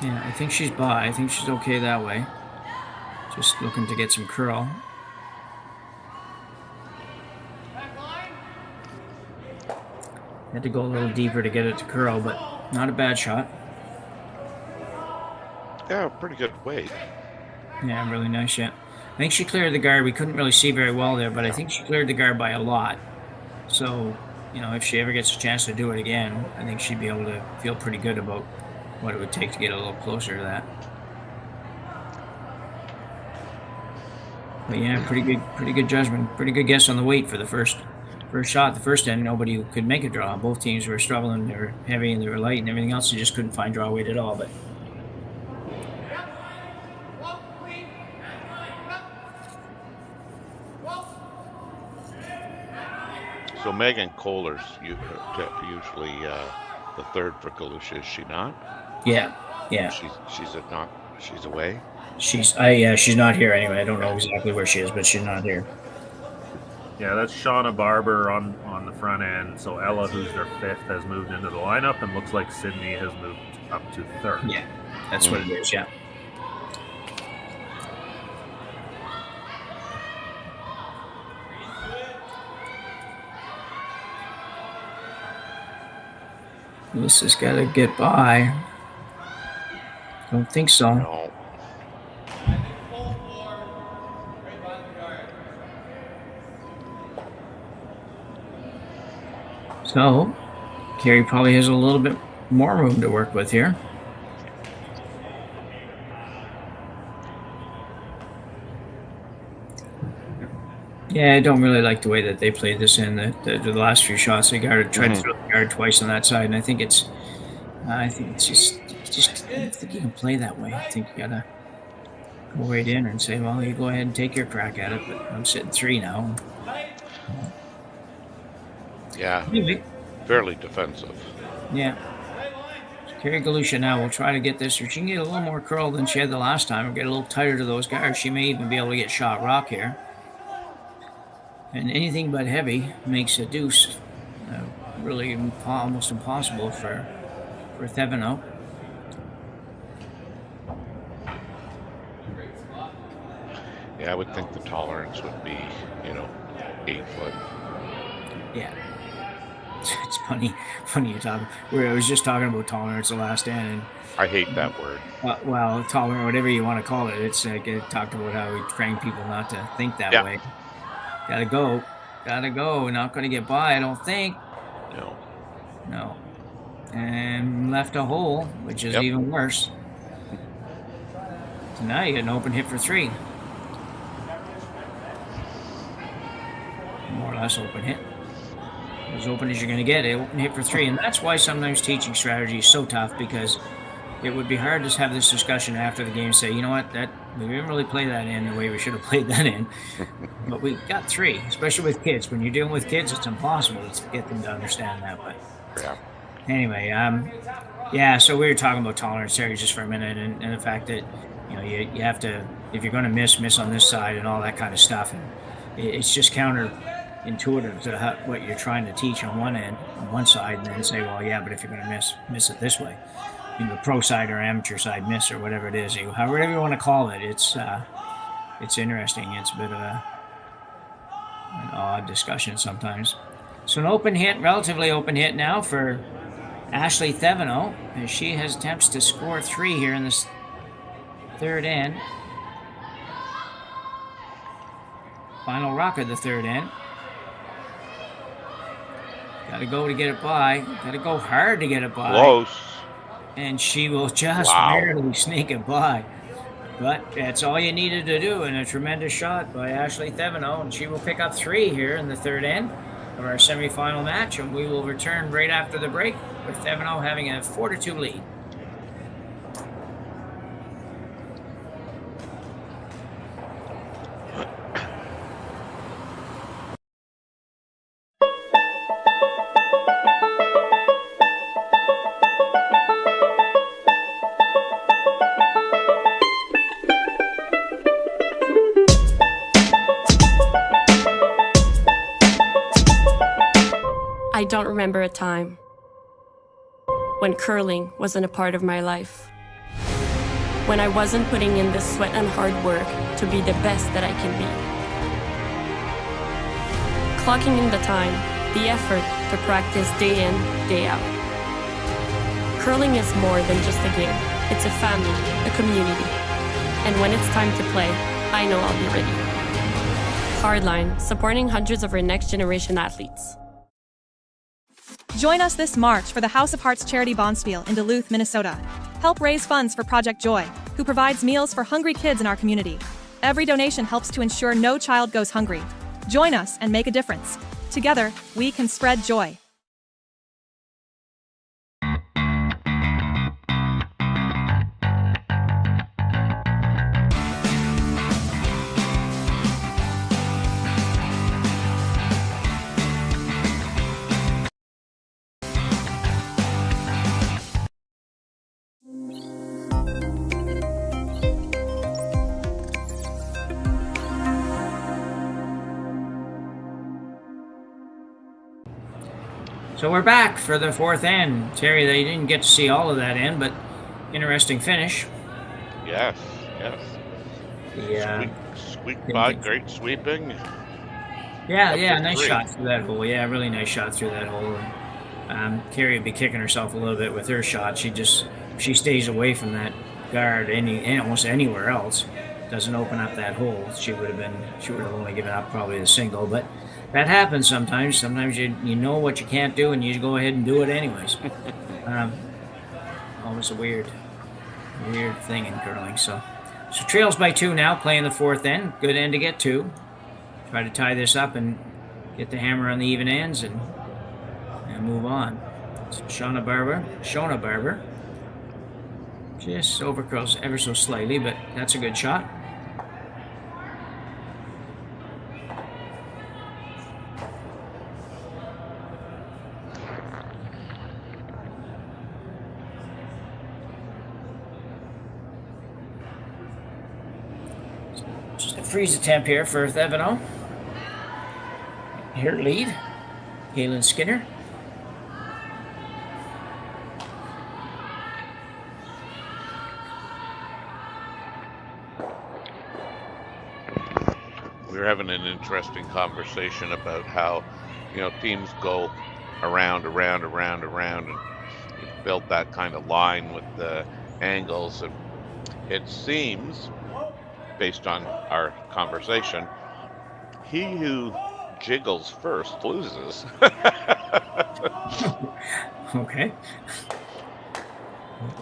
Yeah, I think she's by. I think she's okay that way. Just looking to get some curl. Had to go a little deeper to get it to curl, but not a bad shot. Yeah, pretty good weight. Yeah, really nice, yeah. I think she cleared the guard. We couldn't really see very well there, but I think she cleared the guard by a lot. So, if she ever gets a chance to do it again, I think she'd be able to feel pretty good about what it would take to get a little closer to that. But yeah, pretty good judgment, pretty good guess on the weight for the first shot. The first end, nobody could make a draw. Both teams were struggling. They were heavy and they were light and everything else. They just couldn't find draw weight at all. But so Megan Kohler's usually the third for Galusha, is she not? Yeah. She's away. She's not here anyway. I don't know exactly where she is, but she's not here. Yeah, that's Shauna Barber on the front end. So Ella, who's their 5th, has moved into the lineup, and looks like Sydney has moved up to 3rd. Yeah, that's what it is, yeah. This has got to get by. Don't think so. No. So, Kerry probably has a little bit more room to work with here. Yeah, I don't really like the way that they played this in the last few shots. They tried to throw the guard twice on that side, and I think it's just I don't think you can play that way. I think you gotta go right in and say, well, you go ahead and take your crack at it, but I'm sitting 3 now. Yeah. Anyway. Fairly defensive. Yeah. Kerry Galusha now will try to get this. If she can get a little more curl than she had the last time, or get a little tighter to those guards, she may even be able to get shot rock here. And anything but heavy makes a deuce really almost impossible for Thevenot. Yeah, I would think the tolerance would be, 8 foot. Yeah. It's funny you talk. I was just talking about tolerance the last end, and I hate that word. Well, tolerant, whatever you want to call it. It's like it talked about how we train people not to think that way. Gotta go. Not going to get by, I don't think. No. And left a hole, which is even worse. So now you get an open hit for 3. More or less open hit. As open as you're going to get, an open hit for 3. And that's why sometimes teaching strategy is so tough, because it would be hard to have this discussion after the game and say, you know what, we didn't really play that in the way we should have played that in. But we got 3, especially with kids. When you're dealing with kids, it's impossible to get them to understand that. But anyway, so we were talking about tolerance there just for a minute, and the fact that, you have to, if you're going to miss on this side and all that kind of stuff. And it's just counterintuitive to what you're trying to teach on one side, and then say, well, yeah, but if you're going to miss it this way. The pro side or amateur side miss or whatever it is, however you want to call it, it's interesting. It's a bit of an odd discussion sometimes. So an open hit, relatively open hit now for Ashley Thevenot, as she has attempts to score 3 here in this third end. Final rock of the third end. Got to go to get it by. Got to go hard to get it by. Close. And she will just Wow. barely sneak it by. But that's all you needed to do, and a tremendous shot by Ashley Thevenot, and she will pick up 3 here in the third end of our semifinal match, and we will return right after the break with Thevenot having a 4-2 lead. I don't remember a time when curling wasn't a part of my life. When I wasn't putting in the sweat and hard work to be the best that I can be. Clocking in the time, the effort to practice day in, day out. Curling is more than just a game. It's a family, a community. And when it's time to play, I know I'll be ready. Hardline, supporting hundreds of our next generation athletes. Join us this March for the House of Hearts charity bonspiel in Duluth, Minnesota. Help raise funds for Project Joy, who provides meals for hungry kids in our community. Every donation helps to ensure no child goes hungry. Join us and make a difference. Together, we can spread joy. So we're back for the fourth end. Terry, they didn't get to see all of that end, but interesting finish. Yes, yes. Yeah. Squeak by, great sweeping. Yeah, nice shot through that hole. Yeah, really nice shot through that hole. Kerry would be kicking herself a little bit with her shot. She stays away from that guard almost anywhere else. Doesn't open up that hole. She would have only given up probably the single, but that happens sometimes. Sometimes you know what you can't do, and you go ahead and do it anyways. Always a weird thing in curling. So trails by 2 now, playing the fourth end. Good end to get to. Try to tie this up and get the hammer on the even ends and move on. So Shona Barber. Just overcurls ever so slightly, but that's a good shot. Just a freeze attempt here for Thevenot. Here lead, Galen Skinner. We were having an interesting conversation about how, teams go around, and you've built that kind of line with the angles, and it seems, based on our conversation, he who jiggles first loses. Okay.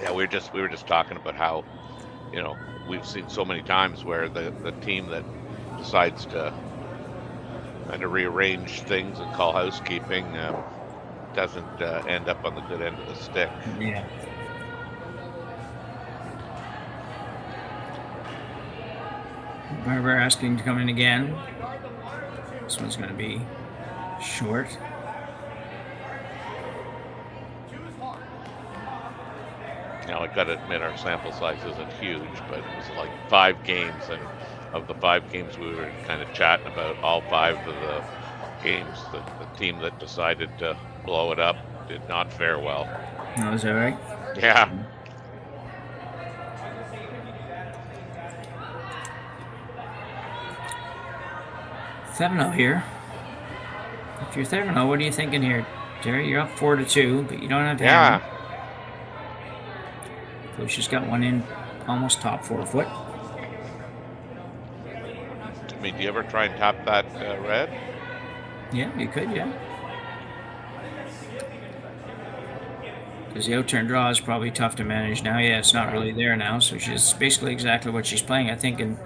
Yeah, we were just talking about how, we've seen so many times where the team that decides to kind of rearrange things and call housekeeping doesn't end up on the good end of the stick. Yeah. Barber asking to come in again. This one's going to be short. I got to admit our sample size isn't huge, but it was like 5 games, and of the 5 games we were kind of chatting about, all 5 of the games, the team that decided to blow it up did not fare well. Oh, is that right? Yeah. Thevenot here. If you're Thevenot, what are you thinking here, Terry, you're up 4-2, but you don't have to. Yeah. Galusha's got one in almost top 4 foot. I mean, do you ever try and tap that red? Yeah, you could, yeah. Because the out-turn draw is probably tough to manage now. Yeah, it's not really there now, so she's basically exactly what she's playing, I think. And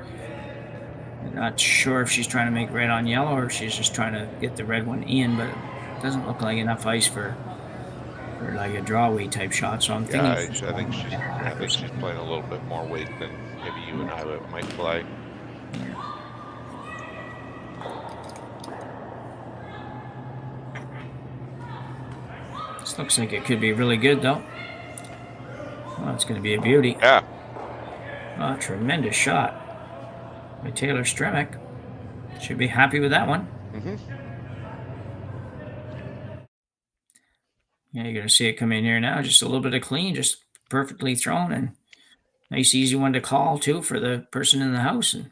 I'm not sure if she's trying to make red on yellow or if she's just trying to get the red one in, but it doesn't look like enough ice for like a drawaway type shot. So I'm thinking. Yeah, I think she's playing a little bit more weight than maybe you and I might play. Yeah. This looks like it could be really good, though. Oh, it's going to be a beauty. Yeah. Oh, tremendous shot by Taylor Stremick. Should be happy with that one. Mm-hmm. Yeah, you're going to see it come in here now. Just a little bit of clean, just perfectly thrown, and nice, easy one to call, too, for the person in the house. And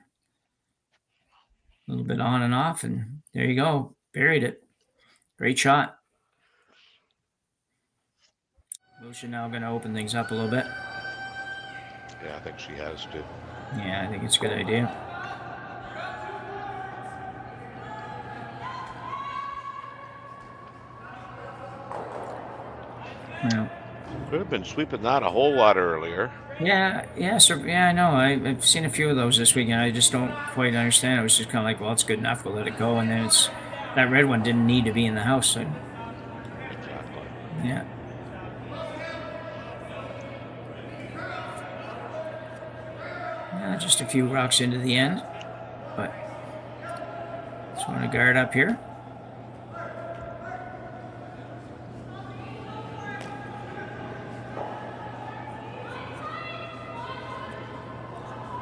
a little bit on and off, and there you go. Buried it. Great shot. Galusha now going to open things up a little bit. Yeah, I think she has to. Yeah, I think it's a good idea. Well, could have been sweeping that a whole lot earlier. Yeah, so I know. I've seen a few of those this weekend. I just don't quite understand. It was just kind of like, well, it's good enough. We'll let it go. And then that red one didn't need to be in the house. So, Exactly. yeah. Just a few rocks into the end, but just want to guard up here.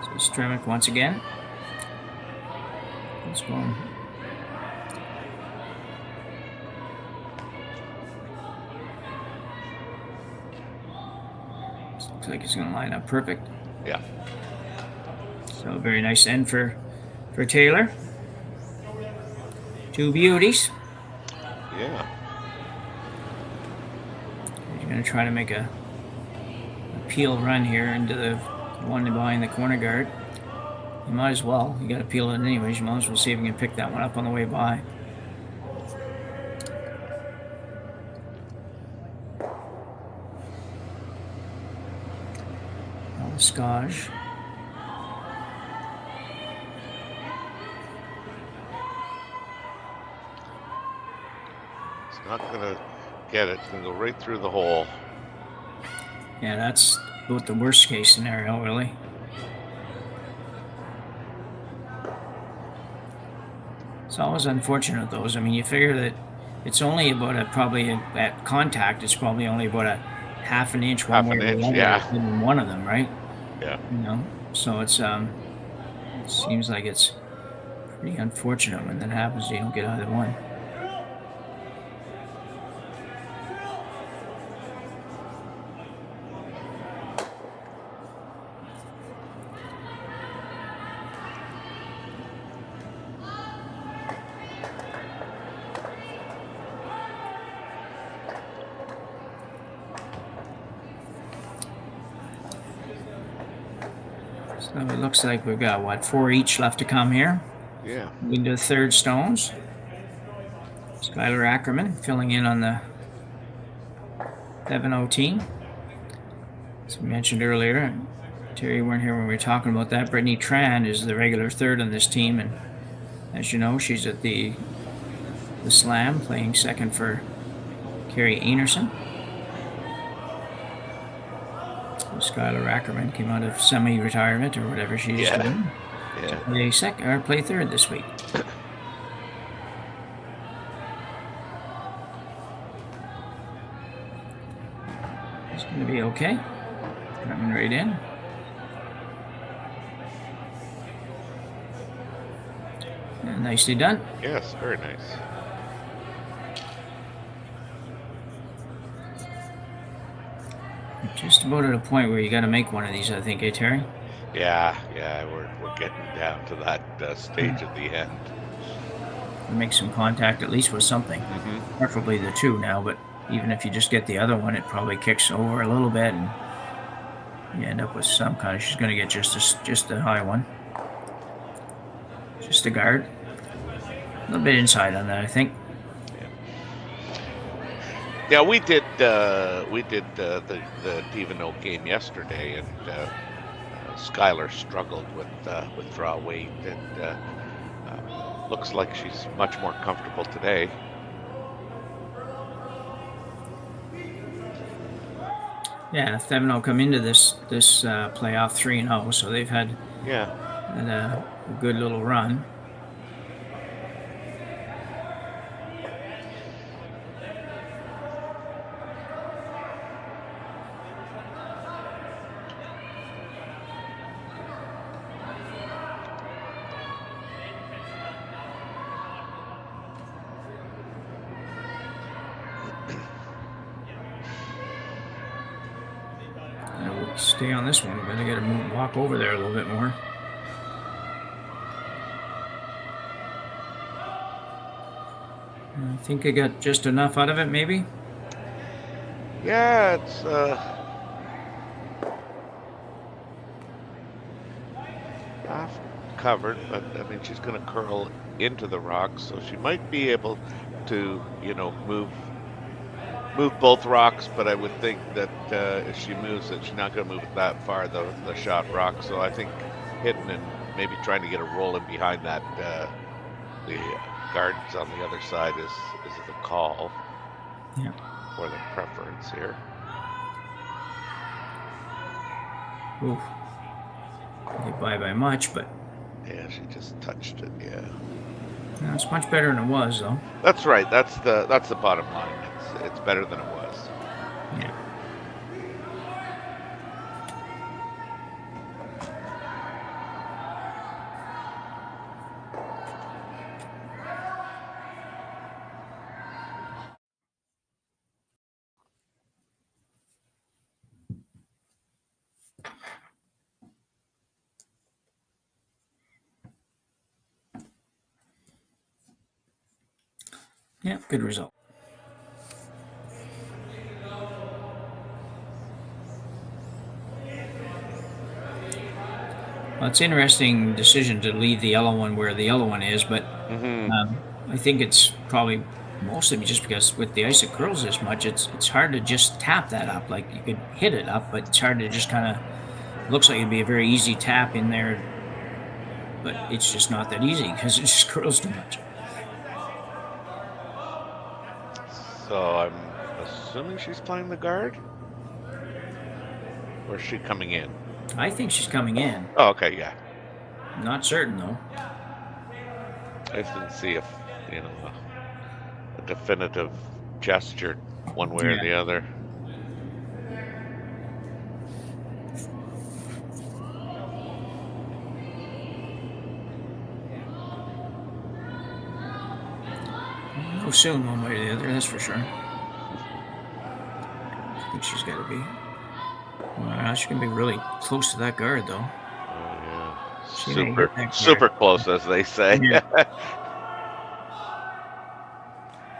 So Stremick once again. Let's go. This looks like it's going to line up perfect. Yeah. So very nice end for Taylor. 2 beauties. Yeah. You're going to try to make a peel run here into the one behind the corner guard. You might as well. You got to peel it anyways. You might as well see if you can pick that one up on the way by. Scotch. It's not going to get it. It's going to go right through the hole. Yeah, that's about the worst case scenario, really. It's always unfortunate, those. I mean, you figure that it's only about at contact, it's probably only about a half an inch one way or the other in one of them, right? Yeah. You know, so it's it seems like it's pretty unfortunate when that happens. You don't get either one. So it looks like we've got, 4 each left to come here. Yeah. Into the third stones. Skylar Ackerman filling in on the Thevenot team. As we mentioned earlier, Terry, you weren't here when we were talking about that. Brittany Tran is the regular third on this team, and as you know, she's at the Slam playing second for Kerry Enerson. Skylar Ackerman came out of semi-retirement or whatever she's doing. Yeah. Play third this week. It's going to be okay. Coming right in. Yeah, nicely done. Yes, very nice. Just about at a point where you got to make one of these, I think, Terry? Yeah, we're getting down to that stage at the end. make some contact at least with something. Preferably the two now, but even if you just get the other one, it probably kicks over a little bit and you end up with some kind of, she's going to get just a high one. Just a guard. A little bit inside on that, I think. Yeah, we did the Thevenot game yesterday, and Skylar struggled with draw weight, and looks like she's much more comfortable today. Yeah, Thevenot come into this playoff 3-0, so they've had a good little run. Stay on this one. We're going to get to walk over there a little bit more. I think I got just enough out of it, maybe? Yeah, it's half covered, but I mean, she's going to curl into the rocks, so she might be able to, move both rocks, but I would think that if she moves it, she's not going to move it that far, the shot rock. So I think hitting and maybe trying to get a roll in behind that, the gardens on the other side is the call. Yeah. Or the preference here. Oof. Didn't by much, but... Yeah, she just touched it, yeah. No, it's much better than it was, though. That's right. That's the bottom line. It's better than it was. Yeah. Yeah, good result. Well, it's an interesting decision to leave the yellow one where the yellow one is, but I think it's probably mostly just because with the ice it curls this much, it's hard to just tap that up. Like you could hit it up, but it's hard to just kind of, looks like it'd be a very easy tap in there, but it's just not that easy because it just curls too much. So I'm assuming she's playing the guard? Or is she coming in? I think she's coming in. Oh, okay, yeah. Not certain, though. I just didn't see a definitive gesture one way or the other. No soon one way or the other, that's for sure. I think she's got to be. Well, she can be really close to that guard, though. Oh, yeah. Super close, as they say. Yeah.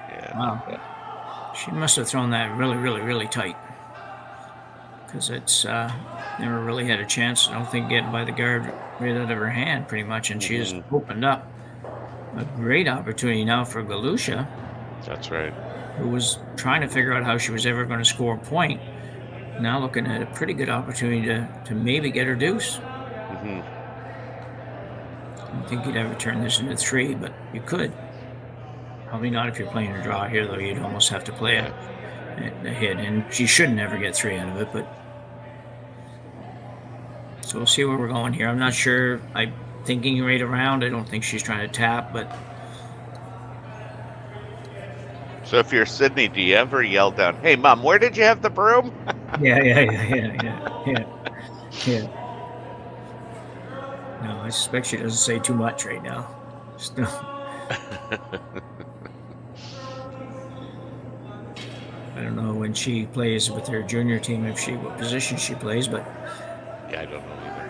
Yeah. Wow. She must have thrown that really, really, really tight. Because it's never really had a chance, I don't think, getting by the guard right out of her hand, pretty much. And she has opened up a great opportunity now for Galusha. That's right. Who was trying to figure out how she was ever going to score a point. Now looking at a pretty good opportunity to maybe get her deuce. I don't think you'd ever turn this into 3, but you could. Probably not if you're playing a draw here, though. You'd almost have to play a hit, and she should never get 3 out of it. But so we'll see where we're going here. I'm not sure. I'm thinking right around. I don't think she's trying to tap, but. So if you're Sydney, do you ever yell down, "Hey, Mom, where did you have the broom?" Yeah. No, I suspect she doesn't say too much right now. Still. I don't know when she plays with her junior team what position she plays, but yeah, I don't know either.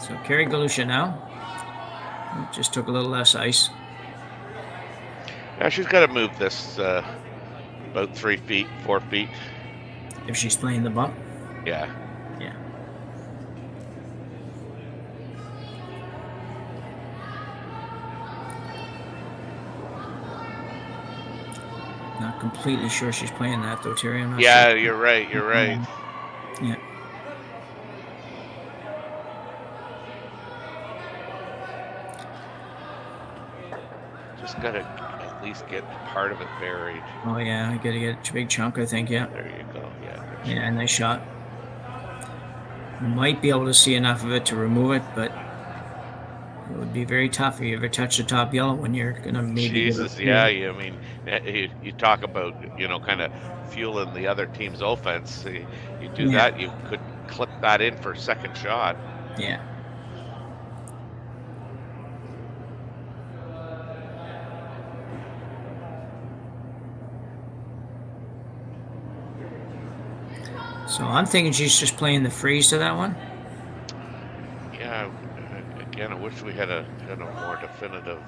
So Kerry Galusha now. It just took a little less ice. Yeah, she's got to move this about 3 feet, 4 feet. If she's playing the bump? Yeah. Yeah. Not completely sure she's playing that though, Terry. I'm not Yeah, sure. you're right. You're right. Yeah. Just got to at least get part of it buried. Oh yeah, I gotta get a big chunk, I think. Yeah. There you go. Yeah. Yeah, nice shot. Might be able to see enough of it to remove it, but it would be very tough if you ever touch the top yellow when you're gonna maybe. Jesus, yeah. I mean, you talk about kind of fueling the other team's offense. You do that, you could clip that in for a second shot. Yeah. So I'm thinking she's just playing the freeze to that one. Yeah. Again, I wish we had a more definitive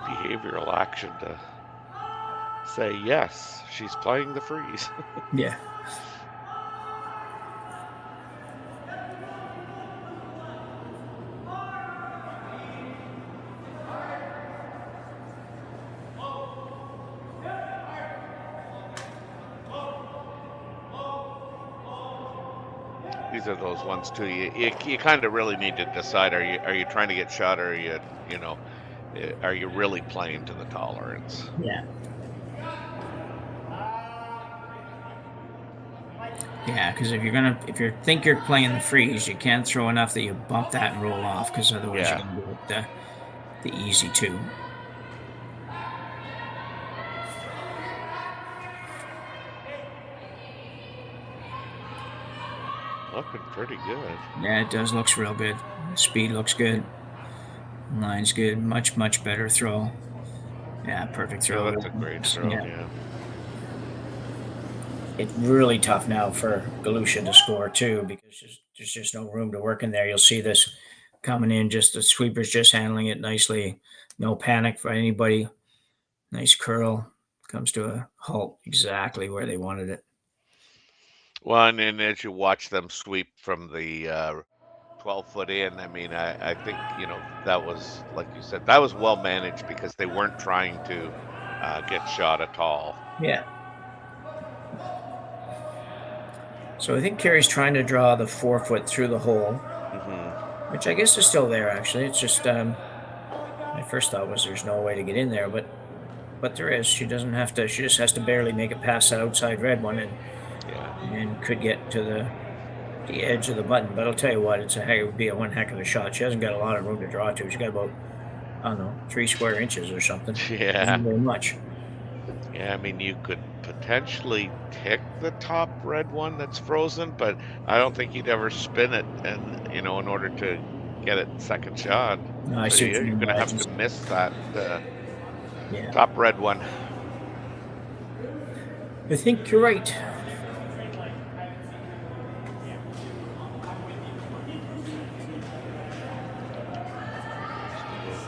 behavioral action to say yes, she's playing the freeze. Yeah. These are those ones too. You kind of really need to decide: are you trying to get shot, or are you really playing to the tolerance? Yeah. Yeah, because if you think you're playing the freeze, you can't throw enough that you bump that and roll off, because otherwise you're gonna do the easy two. Looking pretty good. Yeah, it does. Looks real good. Speed looks good. Line's good. Much better throw. Yeah, perfect throw. Yeah, that's a great throw. Yeah. It's really tough now for Galusha to score too, because there's just no room to work in there. You'll see this coming in. Just the sweeper's just handling it nicely. No panic for anybody. Nice curl. Comes to a halt exactly where they wanted it. Well, and then as you watch them sweep from the 12-foot in, I mean, I think, that was, like you said, that was well managed, because they weren't trying to get shot at all. Yeah. So I think Kerry's trying to draw the 4-foot through the hole, which I guess is still there, actually. It's just, my first thought was there's no way to get in there, but there is. She doesn't have to. She just has to barely make it past that outside red one, and could get to the edge of the button. But I'll tell you what, it would be one heck of a shot. She hasn't got a lot of room to draw to. She's got about, I don't know, 3 square inches or something. Yeah. Not very much. Yeah, I mean, you could potentially tick the top red one that's frozen, but I don't think you'd ever spin it, and in order to get it second shot. No, I So see. you're going to have to miss that top red one. I think you're right.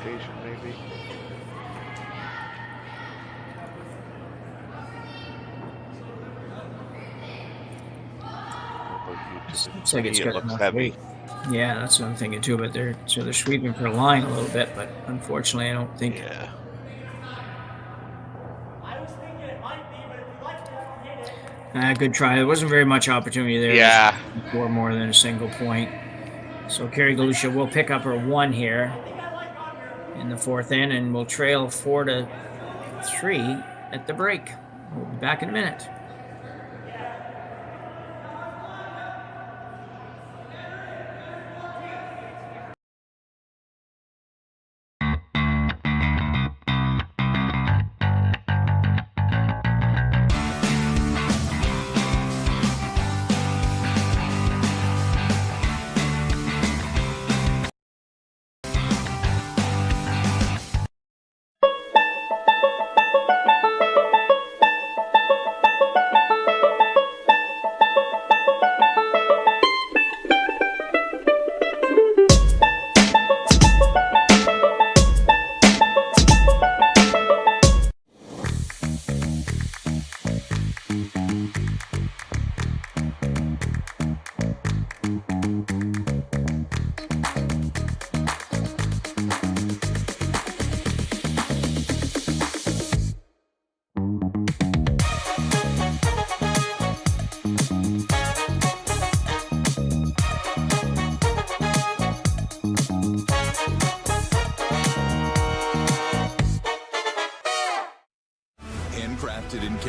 Rotation, maybe. Looks like it's got looks enough heavy. weight. Yeah, that's what I'm thinking too. But they're sweeping for a line a little bit, but unfortunately, I don't think. Yeah. Good try. There wasn't very much opportunity there. Yeah. For more than a single point. So Kerry Galusha will pick up her 1 here in the 4th inning, and we'll trail 4-3 at the break. We'll be back in a minute.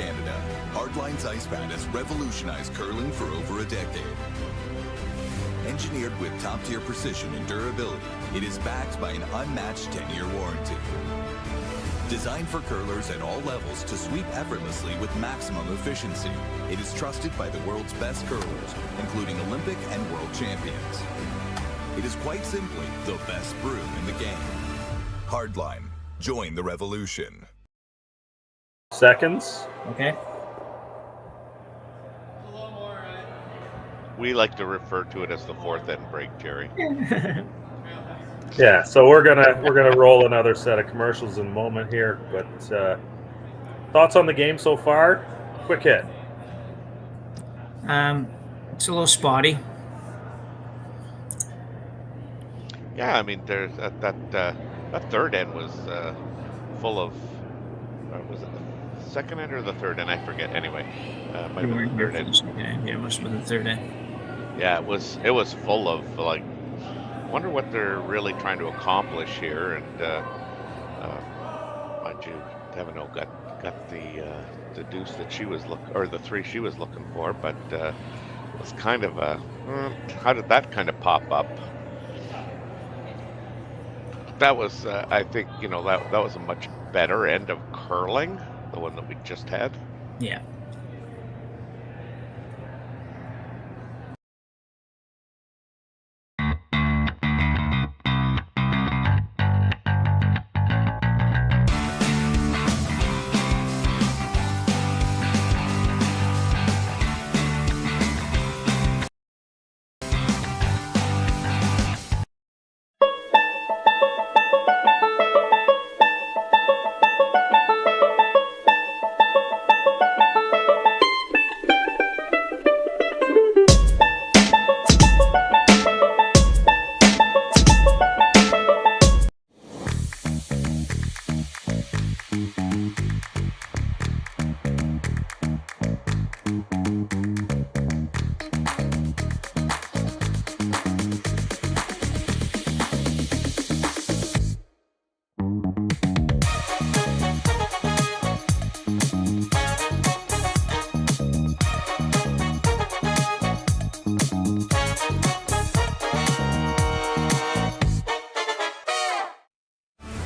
Canada, Hardline's ice pad has revolutionized curling for over a decade. Engineered with top-tier precision and durability, it is backed by an unmatched 10-year warranty. Designed for curlers at all levels to sweep effortlessly with maximum efficiency, it is trusted by the world's best curlers, including Olympic and world champions. It is quite simply the best broom in the game. Hardline, join the revolution. Seconds. Okay. We like to refer to it as the fourth end break, Jerry. Yeah, so we're gonna roll another set of commercials in a moment here, but thoughts on the game so far? Quick hit. It's a little spotty. Yeah, I mean, there's that third end was full of. Was it the second end or the third end? I forget. Anyway, might have been the third end. Yeah, it must have been the third end. Yeah, it was full of like. Wonder what they're really trying to accomplish here, and mind you, Thevenot got the deuce that she was the three she was looking for, but it was kind of a how did that kind of pop up? That was I think that was a much better end of curling, the one that we just had. Yeah.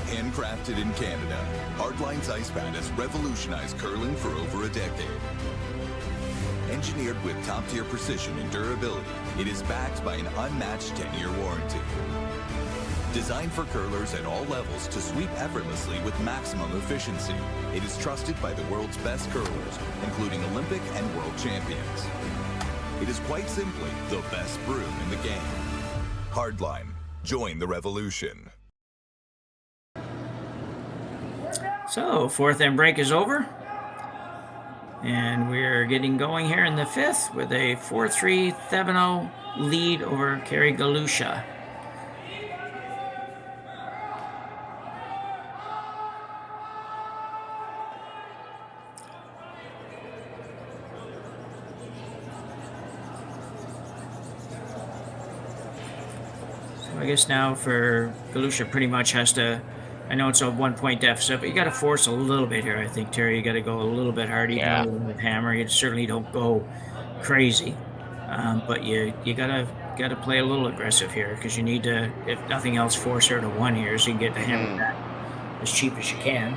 Handcrafted in Canada, Hardline's ice pad has revolutionized curling for over a decade. Engineered with top-tier precision and durability, it is backed by an unmatched 10-year warranty. Designed for curlers at all levels to sweep effortlessly with maximum efficiency, it is trusted by the world's best curlers, including Olympic and world champions. It is quite simply the best broom in the game. Hardline, join the revolution. So, fourth end break is over. And we're getting going here in the fifth with a 4-3 Thevenot lead over Kerry Galusha. So I guess now for Galusha pretty much has to, I know it's a 1 point deficit, but you got to force a little bit here, I think, Terry. You got to go a little bit harder. You got to with hammer. You certainly don't go crazy, but you gotta play a little aggressive here because you need to, if nothing else, force her to one here so you can get the hammer back as cheap as you can.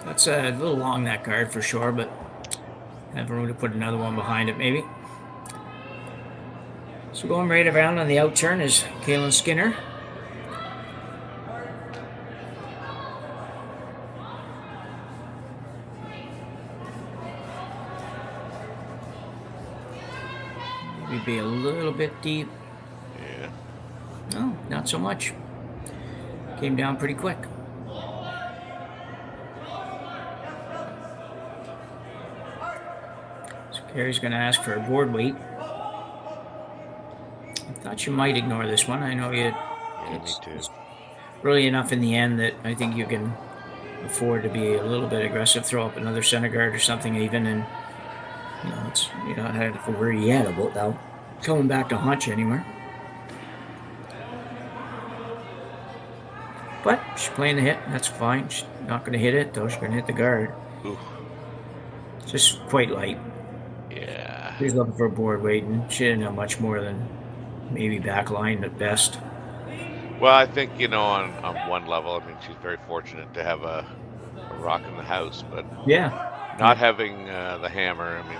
That's a little long, that card for sure, but have room to put another one behind it maybe. So going right around on the out turn is Kaylin Skinner. Maybe be a little bit deep. Yeah. No, not so much. Came down pretty quick. Kerry's going to ask for a board weight. I thought you might ignore this one. I know you. Yeah, me too. It's really enough in the end that I think you can afford to be a little bit aggressive. Throw up another center guard or something even, and you're not having to worry yet about that coming back to haunt you anywhere. But she's playing the hit. That's fine. She's not going to hit it, though. She's going to hit the guard. Oof. Just quite light. Yeah. She's looking for a board waiting. She didn't have much more than maybe back line at best. Well, I think, on one level, I mean, she's very fortunate to have a rock in the house, but yeah, not having the hammer, I mean,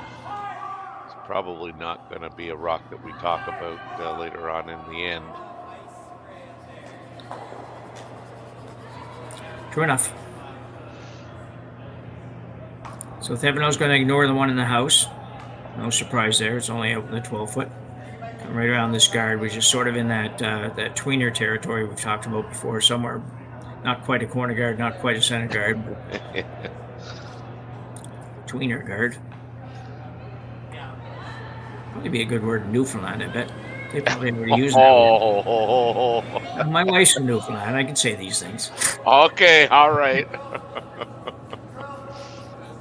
it's probably not going to be a rock that we talk about later on in the end. True enough. So Thevenot's going to ignore the one in the house. No surprise there. It's only out in the 12-foot. Come right around this guard, which is sort of in that tweener territory we've talked about before. Somewhere, not quite a corner guard, not quite a center guard, but tweener guard. Probably be a good word in Newfoundland, I bet. They probably never use that. My wife's from Newfoundland. I can say these things. Okay, all right.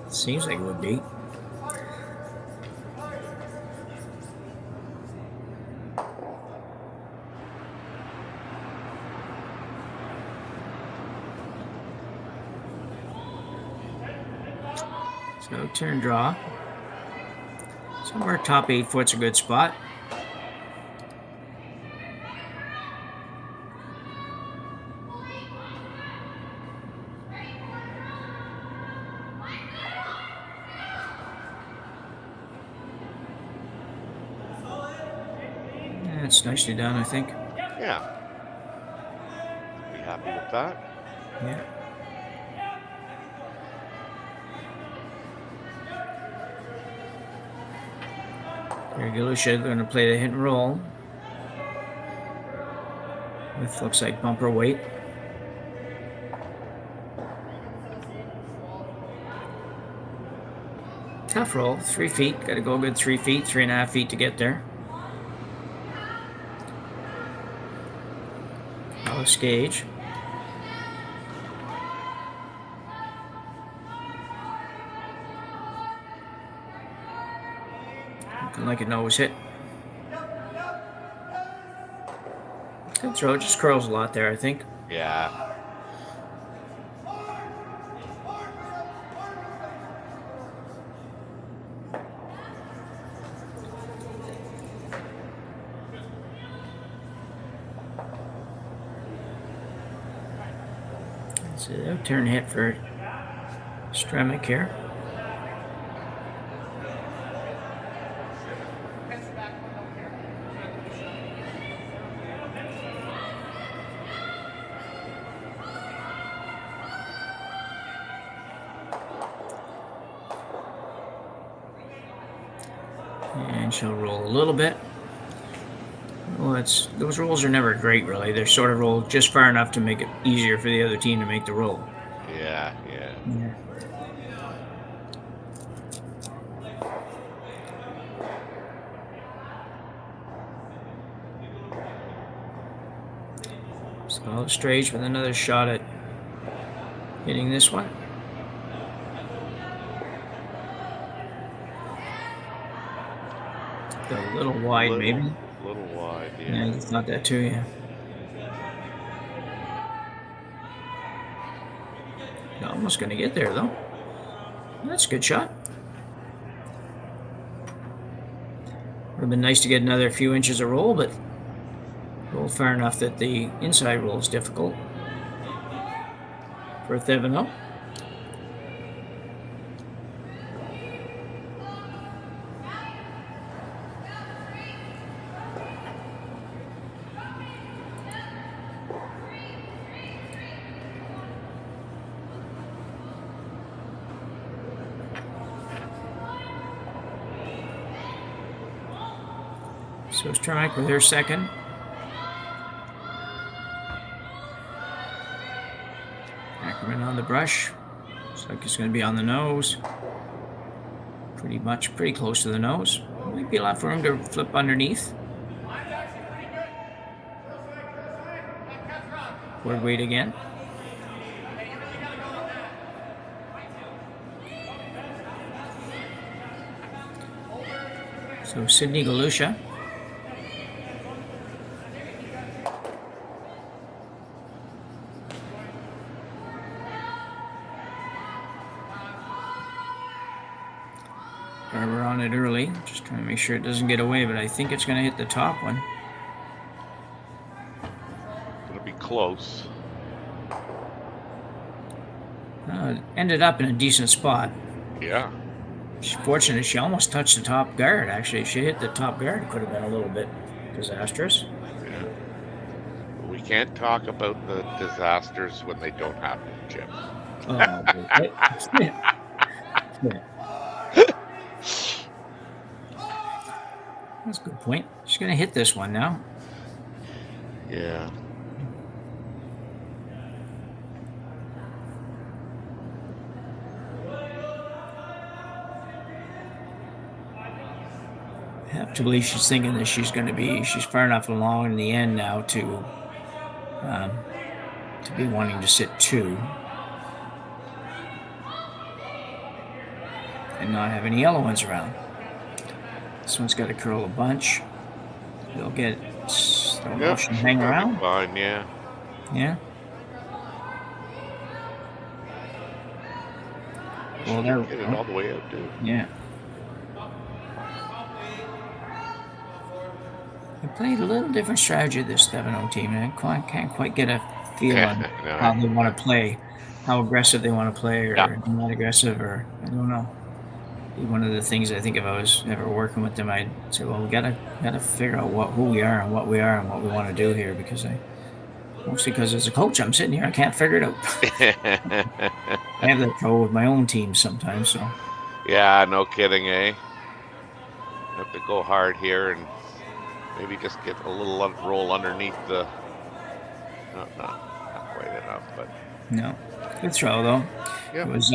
Seems like it would be. So turn draw. Somewhere top 8 foot's a good spot. That's nicely done, I think. Yeah. Be happy with that. Yeah. Kerry Galusha going to play the hit and roll with looks like bumper weight. Tough roll, 3 feet. Got to go a good 3 feet, 3.5 feet to get there. Alice Gage. Looking like a nose hit. Good throw, just curls a lot there, I think. Yeah. So they'll turn hit for Stremick here. And she'll roll a little bit. Well, those rolls are never great, really. They're sort of rolled just far enough to make it easier for the other team to make the roll. Yeah. So Strange with another shot at hitting this one. A little wide, maybe. A little wide, yeah. Yeah, it's not that too, yeah. You're almost going to get there, though. That's a good shot. Would have been nice to get another few inches of roll, but rolled far enough that the inside roll is difficult for Thevenot. So Stremick with her second. Ackerman on the brush. Looks like it's going to be on the nose. Pretty close to the nose. Might be a lot for him to flip underneath. Forward weight again. So Sydney Galusha. We're on it early. Just trying to make sure it doesn't get away, but I think it's going to hit the top one. It'll be close. It ended up in a decent spot. Yeah. She's fortunate. She almost touched the top guard, actually. If she hit the top guard, it could have been a little bit disastrous. Yeah. We can't talk about the disasters when they don't happen, Jim. Oh, yeah. That's a good point. She's going to hit this one now. Yeah. I have to believe she's thinking that she's far enough along in the end now to be wanting to sit 2 and not have any yellow ones around. This one's got to curl a bunch. They'll get hang around. Fine, yeah. Yeah. Well, they'll get it all the way out, too. Yeah. They played a little different strategy, this Thevenot team. I can't quite get a feel on how they want to play, how aggressive they want to play, or not aggressive, or I don't know. One of the things I think if I was ever working with them, I'd say, well, we gotta figure out who we are and what we want to do here, mostly because as a coach, I'm sitting here, I can't figure it out. I have that trouble with my own team sometimes, so. Yeah, no kidding, eh? Have to go hard here and maybe just get a little roll underneath the. Not quite enough, but. No, good throw though. Yeah. It was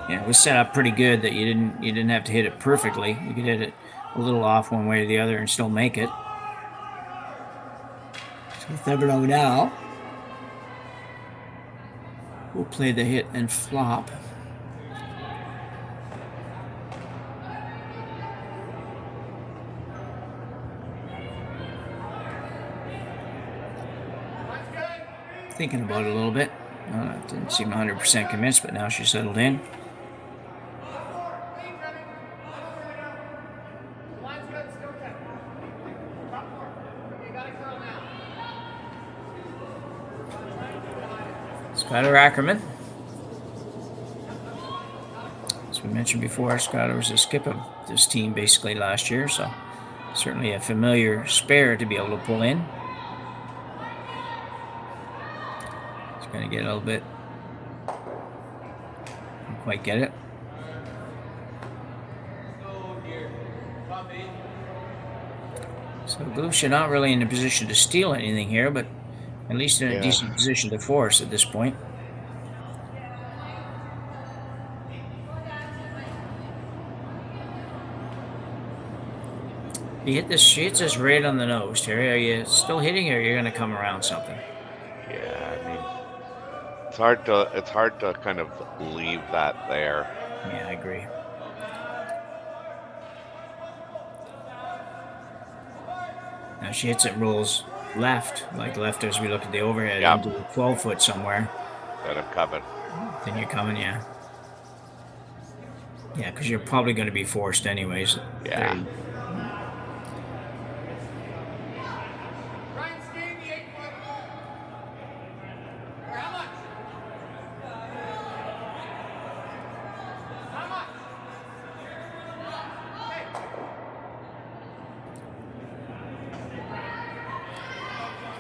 it was set up pretty good that you didn't have to hit it perfectly. You could hit it a little off one way or the other and still make it. So Thevenot now will play the hit and flop. Thinking about it a little bit. Didn't seem 100% convinced, but now she's settled in. Skylar Ackerman. As we mentioned before, Skylar was a skip of this team basically last year, so certainly a familiar spare to be able to pull in. He's going to get a little bit. Didn't quite get it. So Galusha not really in a position to steal anything here, but at least in a decent position to force at this point. She hits this right on the nose, Terry. Are you still hitting, or are you going to come around something? Yeah, I mean, it's hard to kind of leave that there. Yeah, I agree. Now she hits it, rolls left as we look at the overhead into the 12-foot somewhere. Then I'm coming. Then you're coming, yeah. Yeah, because you're probably going to be forced anyways. Yeah.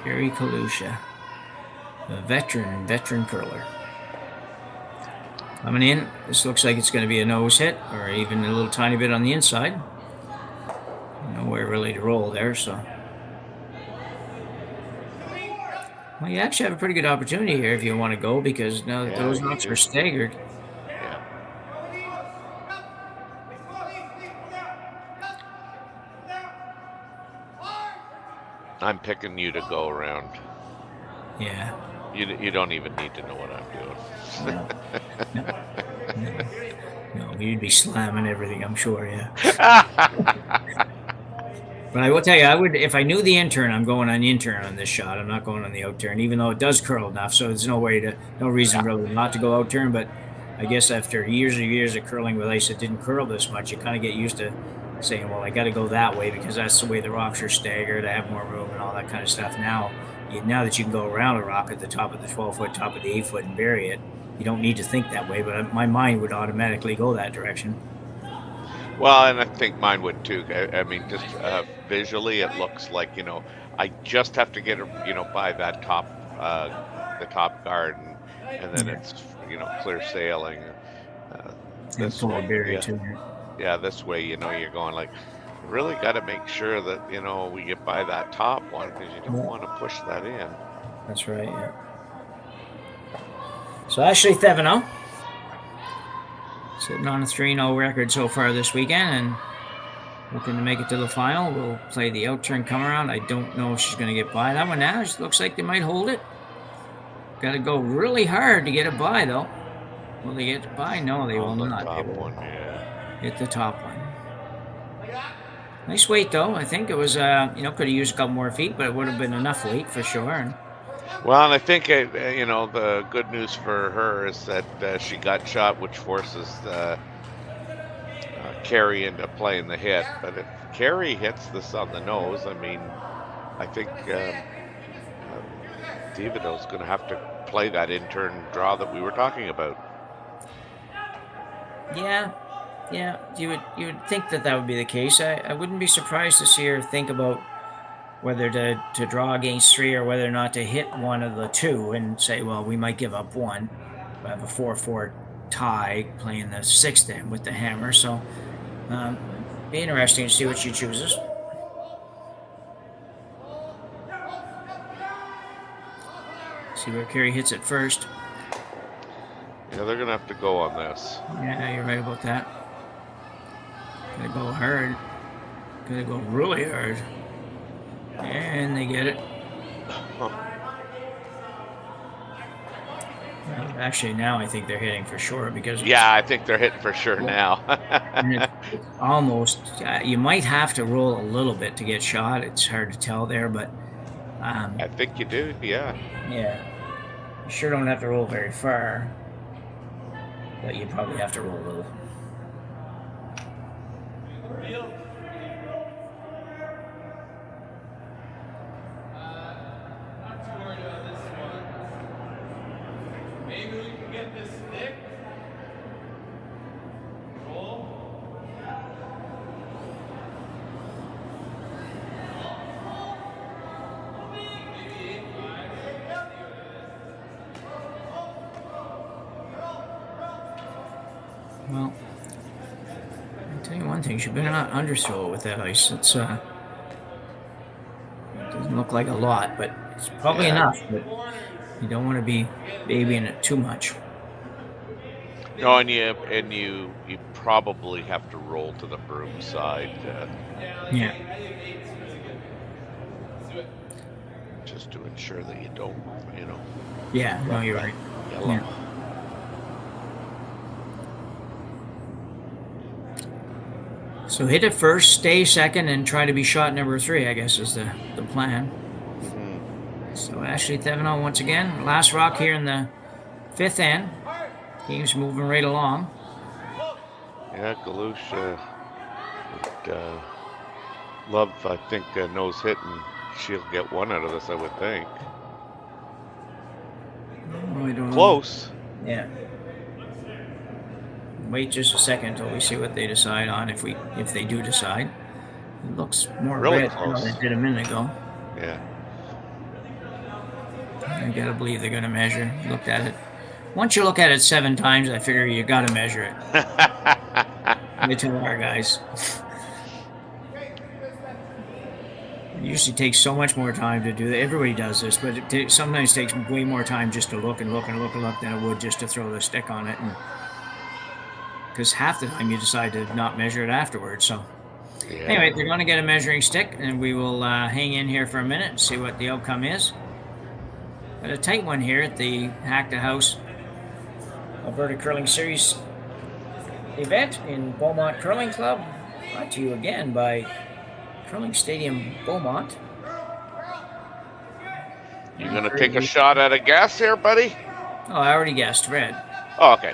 Kerry Galusha, a veteran curler. Coming in, this looks like it's going to be a nose hit, or even a little tiny bit on the inside. Nowhere really to roll there, so. Well, you actually have a pretty good opportunity here if you want to go, because now that those knocks are staggered. I'm picking you to go around. Yeah. You don't even need to know what I'm doing. No. No, you'd be slamming everything, I'm sure, yeah. But I will tell you, I would, if I knew the in-turn, I'm going on in-turn on this shot. I'm not going on the out-turn, even though it does curl enough, so there's no reason really not to go out-turn. But I guess after years and years of curling with ice that didn't curl this much, you kind of get used to saying, well, I got to go that way because that's the way the rocks are staggered. I have more room and all that kind of stuff. Now that you can go around a rock at the top of the 12-foot, top of the 8-foot and bury it, you don't need to think that way, but my mind would automatically go that direction. Well, and I think mine would too. I mean, just visually, it looks like, I just have to get, by that top, the top guard, and then it's, clear sailing. This way, this way, you're going like, really got to make sure that, we get by that top one because you don't want to push that in. That's right, yeah. So Ashley Thevenot, sitting on a 3-0 record so far this weekend and looking to make it to the final. We'll play the out-turn come around. I don't know if she's going to get by that one now. It looks like they might hold it. Got to go really hard to get it by, though. Will they get it by? No, they will not. Top one, yeah. Hit the top one. Nice weight, though. I think it was, could have used a couple more feet, but it would have been enough weight for sure. Well, and I think, the good news for her is that she got shot, which forces Kerry into playing the hit. But if Kerry hits this on the nose, I mean, I think Thevenot's going to have to play that in-turn draw that we were talking about. Yeah. You would think that would be the case. I wouldn't be surprised to see her think about whether to draw against 3 or whether or not to hit one of the 2 and say, well, we might give up 1. We have a 4-4 tie playing the 6th end with the hammer. So be interesting to see what she chooses. See where Kerry hits it first. Yeah, they're going to have to go on this. Yeah, you're right about that. Gotta go hard. Gotta go really hard. And they get it. Actually, now I think they're hitting for sure because... Yeah, I think they're hitting for sure now. And it's almost... you might have to roll a little bit to get shot. It's hard to tell there, but... I think you do, yeah. Yeah. You sure don't have to roll very far. But you probably have to roll a little. Maybe we can get this stick. Roll. Well, I'll tell you one thing, she better not underthrow it with that ice. It doesn't look like a lot, but it's probably enough. But you don't want to be babying it too much. No, and you probably have to roll to the broom side. Yeah. Just to ensure that you don't, Yeah, no, you're right. Yellow. Yeah. So hit it first, stay second, and try to be shot number 3, I guess, is the plan. Mm-hmm. So Ashley Thevenot once again. Last rock here in the 5th end. Game's moving right along. Yeah, Galusha would love, I think, nose hit, and she'll get 1 out of this, I would think. Oh, I don't know. Close. Yeah. Wait just a second until we see what they decide on, if they do decide. It looks more Really red close. than it did a minute ago. Yeah. I gotta believe they're gonna measure. Looked at it. Once you look at it 7 times, I figure you gotta measure it. They tell our guys. It usually takes so much more time to do that. Everybody does this, but it sometimes takes way more time just to look and look and look and look than it would just to throw the stick on it. Because half the time you decide to not measure it afterwards. So anyway, they're going to get a measuring stick, and we will hang in here for a minute and see what the outcome is. Got a tight one here at the Hack2House Alberta Curling Series event in Beaumont Curling Club, brought to you again by Curling Stadium Beaumont. You gonna take a shot at a guess here, buddy? Oh, I already guessed red. Oh, okay.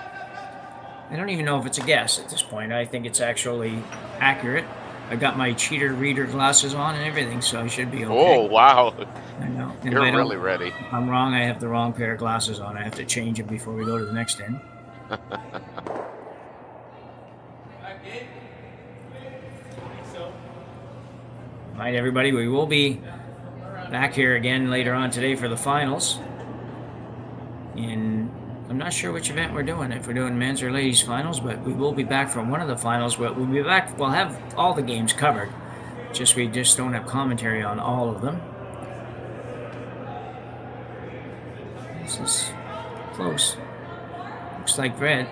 I don't even know if it's a guess at this point. I think it's actually accurate. I got my cheater reader glasses on and everything, so I should be okay. Oh, wow. I know. And You're if I really ready. If I'm wrong, I have the wrong pair of glasses on. I have to change them before we go to the next end. All right, everybody, we will be back here again later on today for the finals. And I'm not sure which event we're doing, if we're doing men's or ladies finals, but we will be back from one of the finals. We'll be back. We'll have all the games covered. We just don't have commentary on all of them. This is close. Looks like red.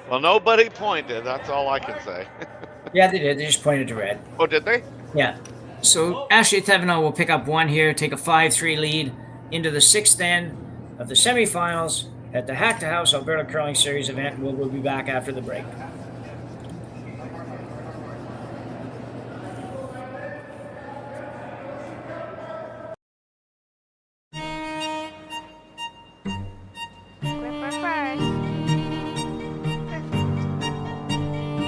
Well, nobody pointed. That's all I can say. Yeah, they did. They just pointed to red. Oh, did they? Yeah. So Ashley Thevenot will pick up one here, take a 5-3 lead into the sixth end of the semifinals at the Hack2House Alberta Curling Series event. We'll be back after the break.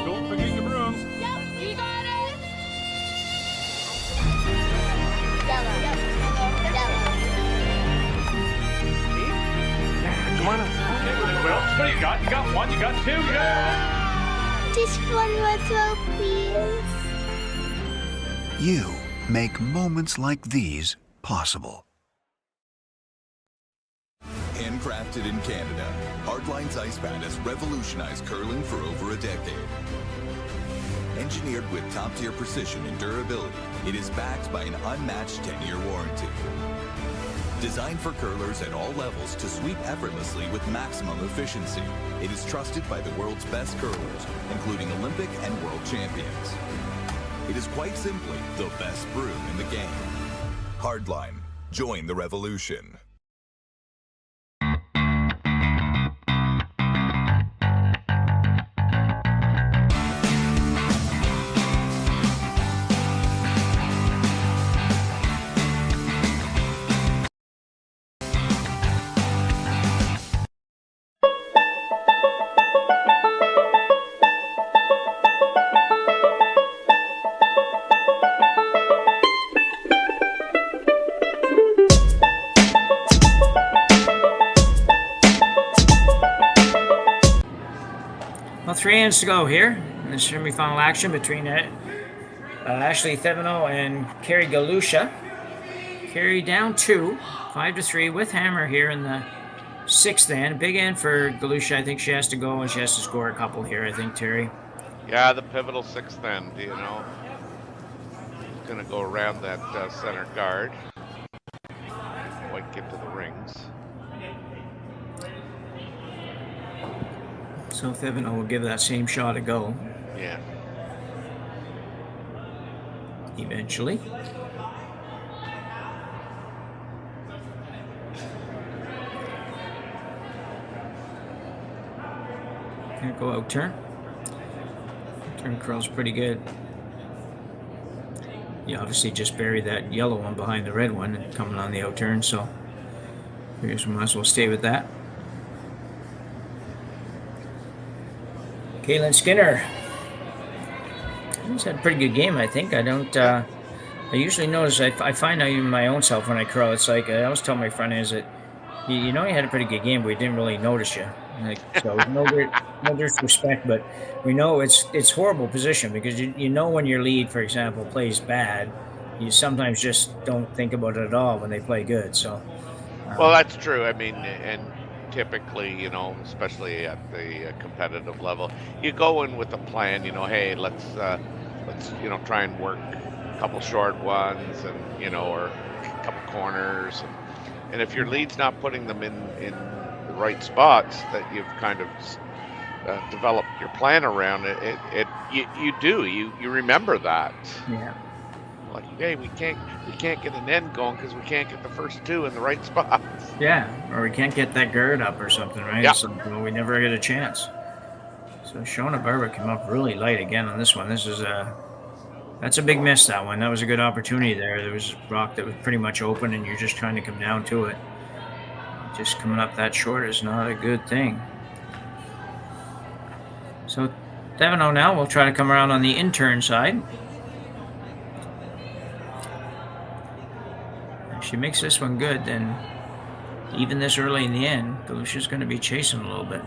Don't forget your brooms. You got it. Come on up. Well, what do you got? You got one, you got two, you got Just one more throw, please. You make moments like these possible. Handcrafted in Canada, Hardlines Ice Pad has revolutionized curling for over a decade. Engineered with top-tier precision and durability, it is backed by an unmatched 10-year warranty. Designed for curlers at all levels to sweep effortlessly with maximum efficiency, it is trusted by the world's best curlers, including Olympic and world champions. It is quite simply the best broom in the game. Hardline. Join the revolution. Well, 3 ends to go here in the semifinal action between Ashley Thevenot and Kerry Galusha. Kerry down 2, 5-3 with hammer here in the sixth end. Big end for Galusha. I think she has to go and she has to score a couple here, I think, Terry. Yeah, the pivotal sixth end, you know. He's going to go around that center guard. Quite get to the rings. So Thevenot will give that same shot a go. Yeah. Eventually. Gonna go out turn. Turn curl's pretty good. You obviously just buried that yellow one behind the red one and coming on the out turn, so I guess we might as well stay with that. Caitlin Skinner. She's had a pretty good game, I think. I usually notice, I find out even my own self when I curl, it's like, I always tell my friend is that, you know you had a pretty good game, but we didn't really notice you. Like, so no disrespect, but we know it's horrible position because you know when your lead, for example, plays bad, you sometimes just don't think about it at all when they play good. So, well, that's true. I mean, and typically, you know, especially at the competitive level, you go in with a plan. You know, hey, let's you know, try and work a couple short ones, and you know, or a couple corners, and if your lead's not putting them in the right spots that you've kind of developed your plan around, you remember that. Yeah. Like, hey, we can't get an end going because we can't get the first two in the right spots. Yeah, or we can't get that guard up or something, right? Yeah. So we never get a chance. So Shona Barber came up really light again on this one. This is that's a big miss, that one. That was a good opportunity there. There was rock that was pretty much open, and you're just trying to come down to it. Just coming up that short is not a good thing. So Thevenot now will try to come around on the intern side. If she makes this one good, then even this early in the end, Galusha's going to be chasing a little bit.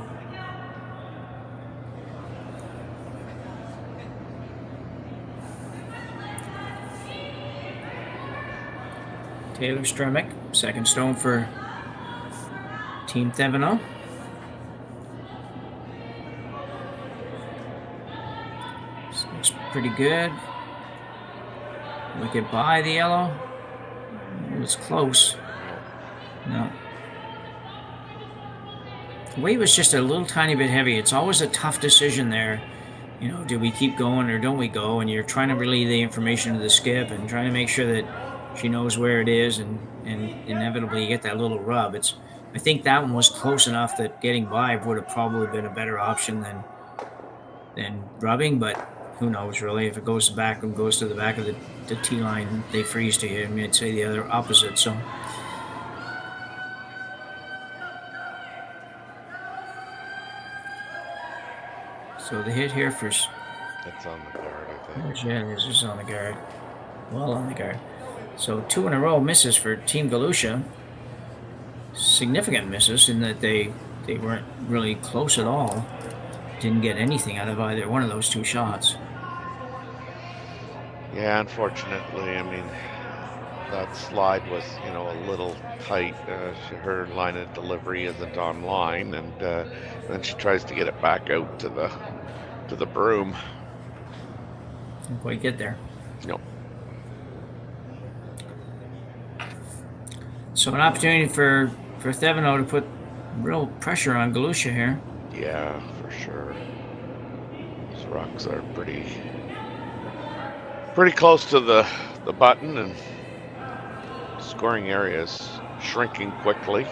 Taylor Stremick, second stone for Team Thevenot. This looks pretty good. Wicket by the yellow. It was close. No. The weight was just a little tiny bit heavy. It's always a tough decision there. You know, do we keep going or don't we go? And you're trying to relay the information to the skip and trying to make sure that she knows where it is, and inevitably you get that little rub. I think that one was close enough that getting by would have probably been a better option than rubbing, but who knows really. If it goes back and goes to the back of the tee line, they freeze to you. I mean, I'd say the other opposite. So the hit here first. That's on the guard, I think. Yeah, this is on the guard. Well on the guard. So 2 in a row misses for Team Galusha. Significant misses in that they weren't really close at all. Didn't get anything out of either one of those 2 shots. Yeah, unfortunately, I mean, that slide was, you know, a little tight. Her line of delivery isn't online, and then she tries to get it back out to the broom. Didn't quite get there. No. So an opportunity for Thevenot to put real pressure on Galusha here. Yeah, for sure. These rocks are pretty close to the button, and scoring area is shrinking quickly.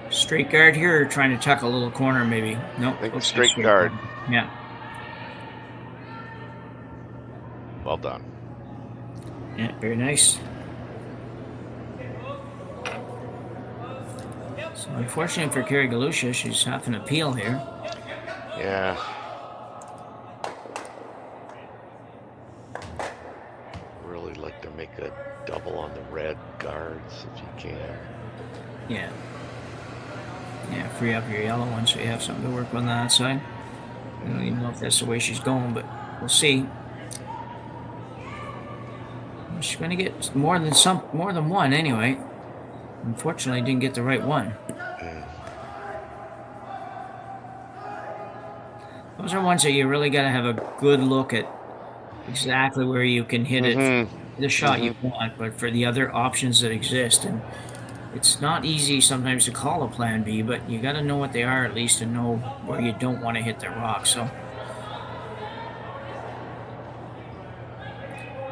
Straight guard here, or trying to tuck a little corner maybe. Nope. I think straight guard. Yeah. Well done. Yeah, very nice. So unfortunately for Kerry Galusha, she's having an appeal here. Yeah. Really like to make a double on the red guards if you can. Yeah. Yeah, free up your yellow one so you have something to work on that side. I don't even know if that's the way she's going, but we'll see. She's going to get more than one anyway. Unfortunately, didn't get the right one. Those are ones that you really got to have a good look at exactly where you can hit it, the shot you want, but for the other options that exist. And it's not easy sometimes to call a plan B, but you got to know what they are at least and know where you don't want to hit the rock. So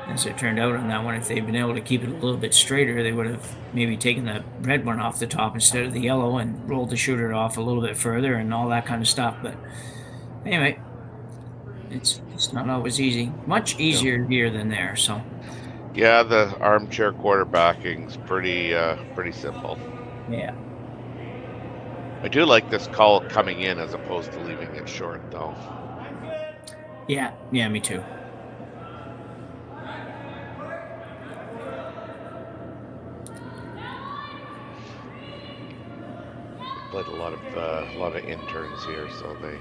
as it turned out on that one, if they'd been able to keep it a little bit straighter, they would have maybe taken the red one off the top instead of the yellow and rolled the shooter off a little bit further and all that kind of stuff. But anyway, it's not always easy. Much easier here than there. So yeah, the armchair quarterbacking's pretty simple. Yeah. I do like this call coming in as opposed to leaving it short, though. Yeah, me too. Played a lot of interns here, so they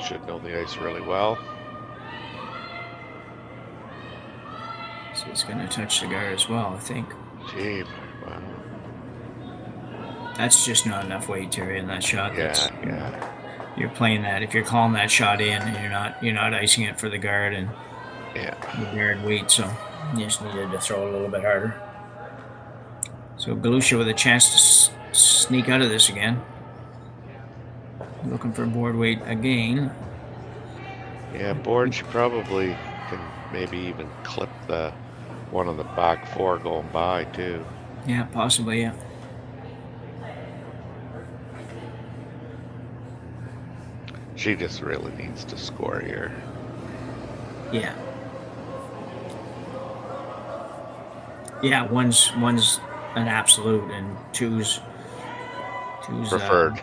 should know the ice really well. So it's going to touch the guard as well, I think. Gee, wow. That's just not enough weight, Terry, in that shot. Yeah. You're playing that. If you're calling that shot in, and you're not icing it for the guard and the guard weight, so you just needed to throw a little bit harder. So Galusha with a chance to sneak out of this again. Looking for board weight again. Yeah, board she probably can maybe even clip the one of the back four going by too. Yeah, possibly, yeah. She just really needs to score here. Yeah. Yeah, one's an absolute and two's preferred.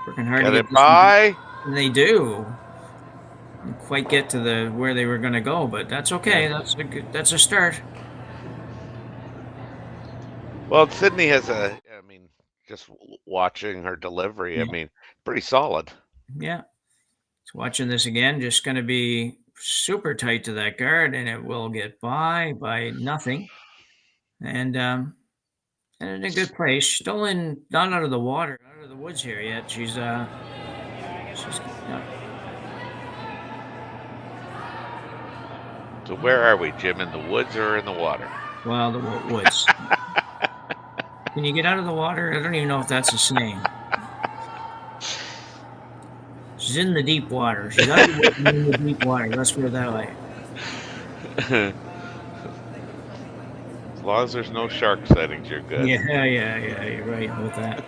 Working hard Get to it get by. and they do. Didn't quite get to the where they were going to go, but that's okay. That's a start. Well, Sydney has just watching her delivery, Yeah. pretty solid. Yeah. So watching this again, just going to be super tight to that guard, and it will get by nothing. And in a good place. Still not out of the water, out of the woods here yet. She's So where are we, Jim? In the woods or in the water? Well, the woods. Can you get out of the water? I don't even know if that's a saying. She's in the deep water. She's out in the deep water. Let's put it that way. As long as there's no shark sightings, you're good. Yeah, you're right about that.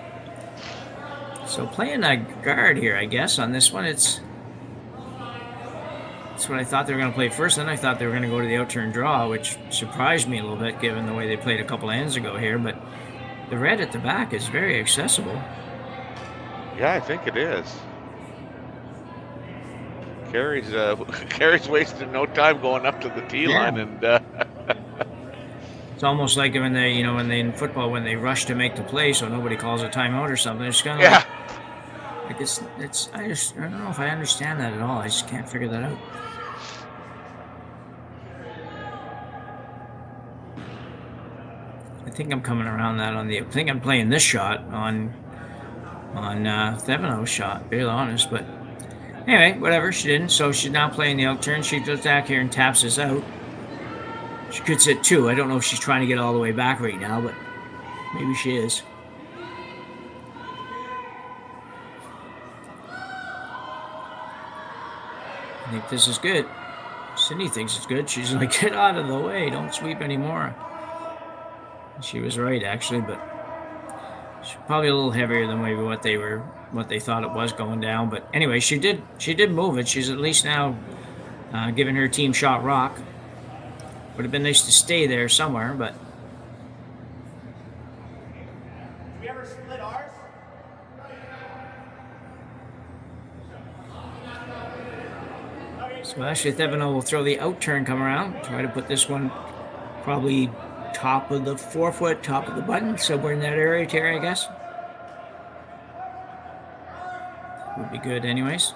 So playing a guard here, I guess, on this one, that's what I thought they were going to play first. Then I thought they were going to go to the outturn draw, which surprised me a little bit given the way they played a couple of hands ago here. But the red at the back is very accessible. Yeah, I think it is. Kerry's wasted no time going up to the tee line, and it's almost like when they in football when they rush to make the play, so nobody calls a timeout or something. It's kind of like it's. I don't know if I understand that at all. I just can't figure that out. I think I'm coming around that I think I'm playing this shot on Thevenot's shot, to be honest, but. Anyway, whatever, she didn't, so she's now playing the outturn. She goes back here and taps this out. She could sit 2. I don't know if she's trying to get all the way back right now, but maybe she is. I think this is good. Sydney thinks it's good. She's like, get out of the way. Don't sweep anymore. She was right, actually, but she's probably a little heavier than maybe what they thought it was going down. But anyway, she did move it. She's at least now giving her team shot rock. Would have been nice to stay there somewhere, but. We ever split ours? So actually, Thevenot will throw the outturn, come around, try to put this one probably top of the 4-foot, top of the button, somewhere in that area, Terry, I guess. Would be good anyways.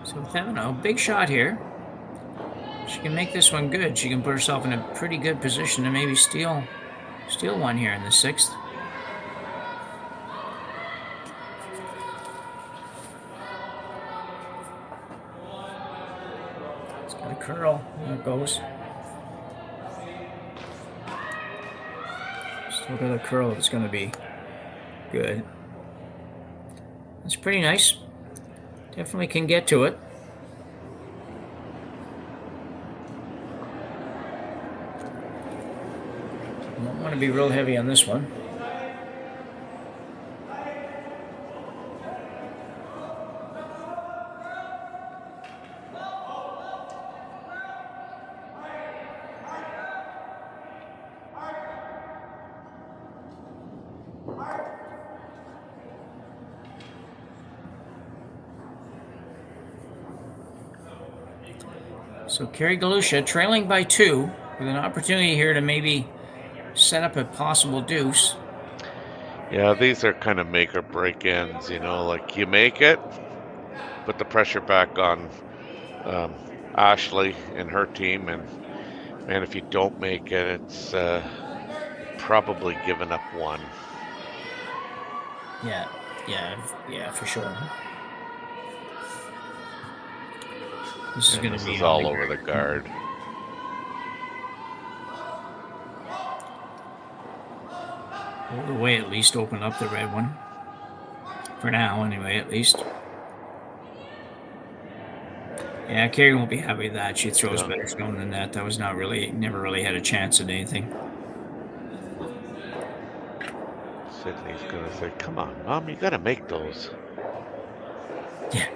So Thevenot, big shot here. She can make this one good. She can put herself in a pretty good position to maybe steal one here in the 6th. It's got a curl. There it goes. Still got a curl. It's going to be good. That's pretty nice. Definitely can get to it. Don't want to be real heavy on this one. So Kerry Galusha trailing by 2 with an opportunity here to maybe set up a possible deuce. Yeah, these are kind of make or break ends, like you make it, put the pressure back on Ashley and her team, and man, if you don't make it, it's probably giving up one. Yeah, for sure. This is all over the guard. Hold away, at least open up the red one. For now, anyway, at least. Yeah, Kerry won't be happy with that. She throws better stone than that. That was never really had a chance at anything. Sydney's gonna say, "Come on, Mom, you gotta make those." Yeah.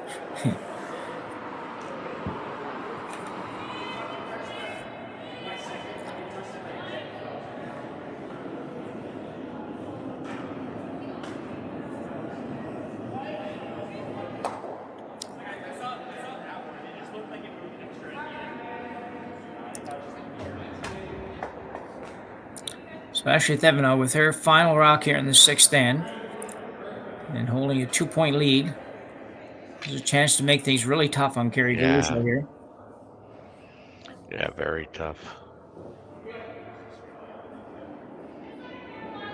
So Ashley Thevenot with her final rock here in the sixth end and holding a 2-point lead. There's a chance to make things really tough on Kerry Galusha here. Yeah, very tough.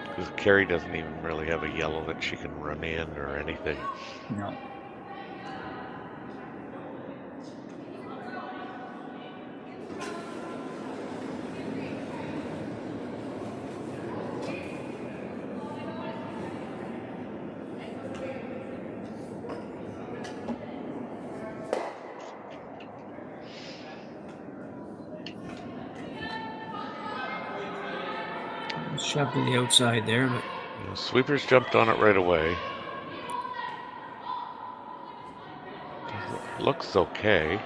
Because Kerry doesn't even really have a yellow that she can run in or anything. No. Shot to the outside there, but Sweepers jumped on it right away. Looks okay.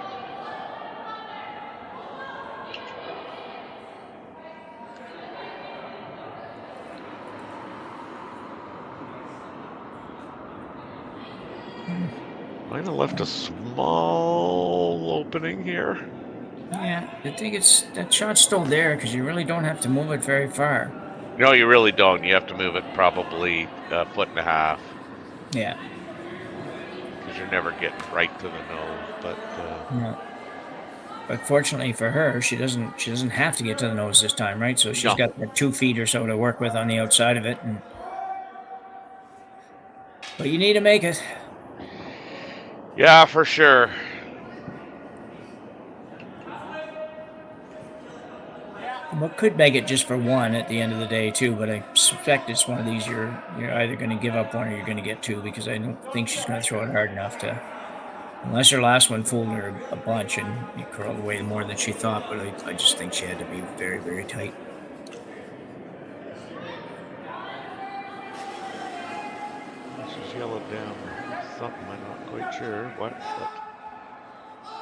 Might have left a small opening here. Yeah, I think that shot's still there because you really don't have to move it very far. No, you really don't. You have to move it probably a foot and a half. Yeah. Because you're never getting right to the nose. But no. But fortunately for her, she doesn't have to get to the nose this time, right? So she's got the 2 feet or so to work with on the outside of it. But you need to make it. Yeah, for sure. What could make it just for one at the end of the day too, but I suspect it's one of these you're either going to give up one or you're going to get 2 because I don't think she's going to throw it hard enough to, unless her last one fooled her a bunch and it curled away more than she thought. But I just think she had to be very, very tight. She's yellowed down something. I'm not quite sure what. But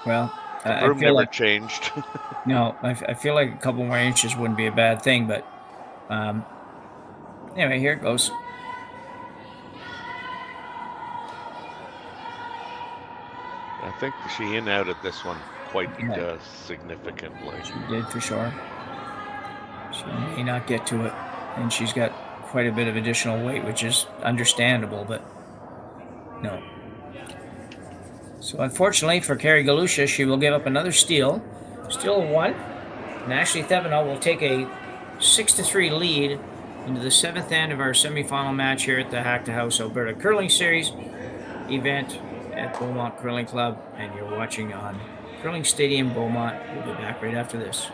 well, the broom never changed. No, I feel like a couple more inches wouldn't be a bad thing, but anyway, here it goes. I think she in-outed this one quite significantly. She did for sure. She may not get to it, and she's got quite a bit of additional weight, which is understandable, but no. So unfortunately for Kerry Galusha, she will give up another steal. Still 1. And Ashley Thevenot will take a 6-3 lead into the 7th end of our semifinal match here at the Hack2House Alberta Curling Series event at Beaumont Curling Club. And you're watching on Curling Stadium, Beaumont. We'll be back right after this.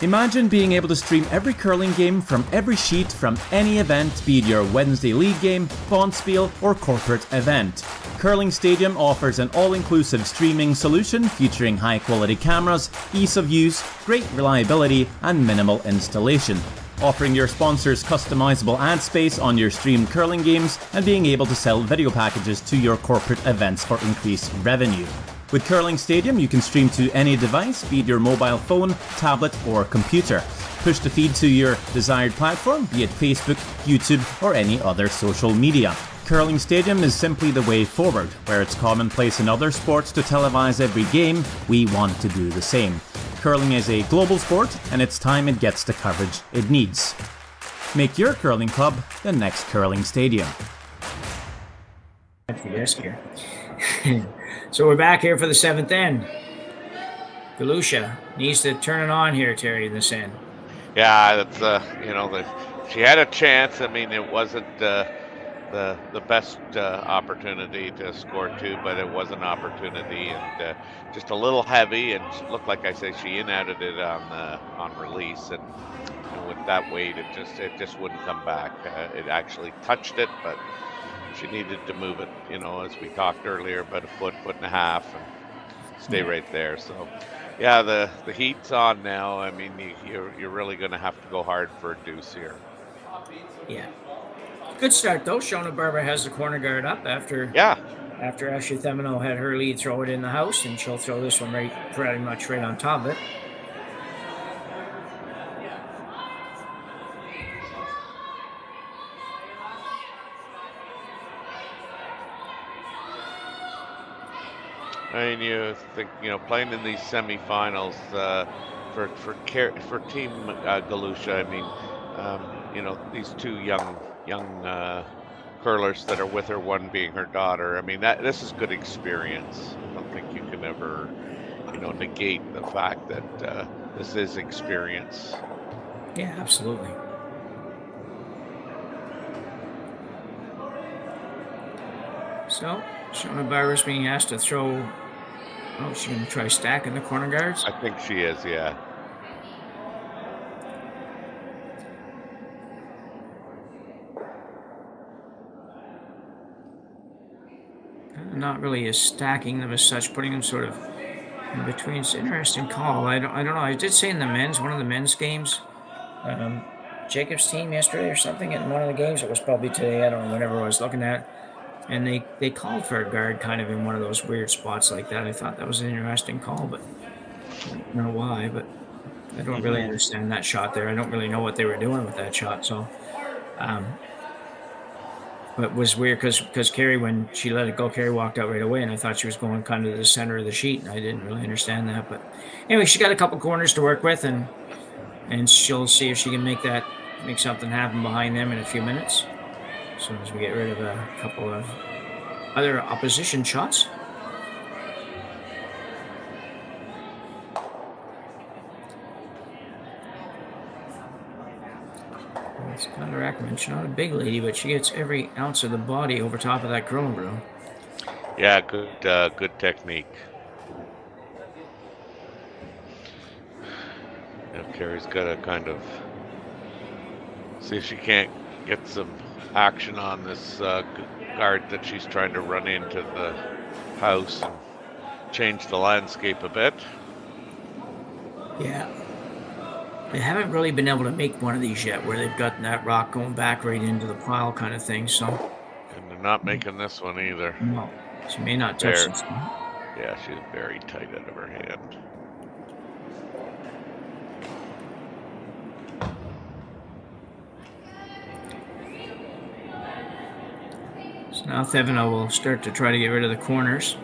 Imagine being able to stream every curling game from every sheet from any event, be it your Wednesday league game, bonspiel, or corporate event. Curling Stadium offers an all-inclusive streaming solution featuring high-quality cameras, ease of use, great reliability, and minimal installation. Offering your sponsors customizable ad space on your streamed curling games and being able to sell video packages to your corporate events for increased revenue. With Curling Stadium, you can stream to any device, be it your mobile phone, tablet, or computer. Push the feed to your desired platform, be it Facebook, YouTube, or any other social media. Curling Stadium is simply the way forward. Where it's commonplace in other sports to televise every game, we want to do the same. Curling is a global sport, and it's time it gets the coverage it needs. Make your curling club the next Curling Stadium. Here. So we're back here for the seventh end. Galusha needs to turn it on here, Terry, in this end. Yeah, that's she had a chance. I mean, it wasn't the best opportunity to score two, but it was an opportunity, and just a little heavy, and it looked like I said she in-outed it on release, and with that weight, it just wouldn't come back. It actually touched it, but she needed to move it, as we talked earlier, about a foot and a half, and stay right there. So, yeah, the heat's on now. I mean, you're really going to have to go hard for a deuce here. Yeah. Good start, though. Shona Barber has the corner guard up after Ashley Thevenot had her lead throw it in the house, and she'll throw this one pretty much right on top of it. I mean, you think, playing in these semifinals for Team Galusha. I mean, these two young curlers that are with her, one being her daughter. I mean, this is good experience. I don't think you can ever, negate the fact that this is experience. Yeah, absolutely. So, Shona Barber's being asked to throw. Oh, she's going to try stacking the corner guards? I think she is, yeah. Not really as stacking them as such, putting them sort of in between. It's an interesting call. I don't know. I did say in one of the men's games, Jacob's team yesterday or something, in one of the games, it was probably today, I don't know, whenever I was looking at, and they called for a guard kind of in one of those weird spots like that. I thought that was an interesting call, but I don't know why, but I don't really understand that shot there. I don't really know what they were doing with that shot, so but it was weird because Kerry, when she let it go, Kerry walked out right away, and I thought she was going kind of to the center of the sheet, and I didn't really understand that. But anyway, she got a couple corners to work with, and she'll see if she can make something happen behind them in a few minutes, as soon as we get rid of a couple of other opposition shots. It's Connor Ackerman. She's not a big lady, but she gets every ounce of the body over top of that curling broom. Yeah, good technique. Kerry's got to kind of see if she can't get some action on this guard that she's trying to run into the house and change the landscape a bit. Yeah. They haven't really been able to make one of these yet where they've got that rock going back right into the pile kind of thing, so. And they're not making this one either. No, she may not touch this one. Yeah, she's very tight out of her hand. So now Thevenot will start to try to get rid of the corners.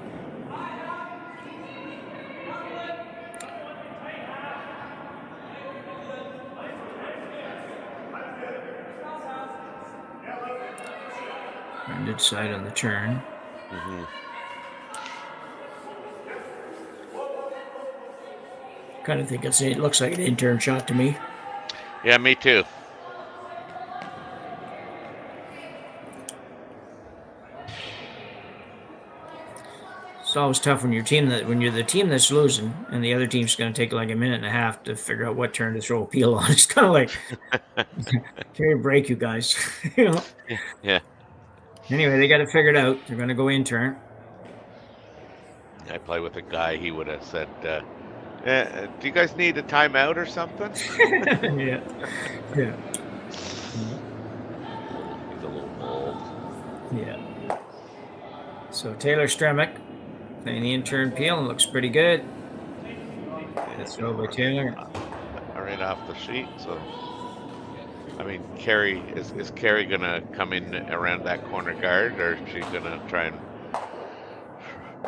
Rounded side on the turn. Kind of think it looks like an intern shot to me. Yeah, me too. It's always tough when you're the team that's losing and the other team's going to take like a minute and a half to figure out what turn to throw a peel on. It's kind of like, carry a break, you guys. You know. Yeah. Anyway, they got it figured out. They're going to go in turn. I play with a guy. He would have said, "Do you guys need a timeout or something?" Yeah. Yeah. He's a little old. Yeah. So Taylor Stremick playing the in-turn peel and looks pretty good. Good throw by Taylor. Right off the sheet. So, I mean, Kerry is Kerry gonna come in around that corner guard, or is she gonna try and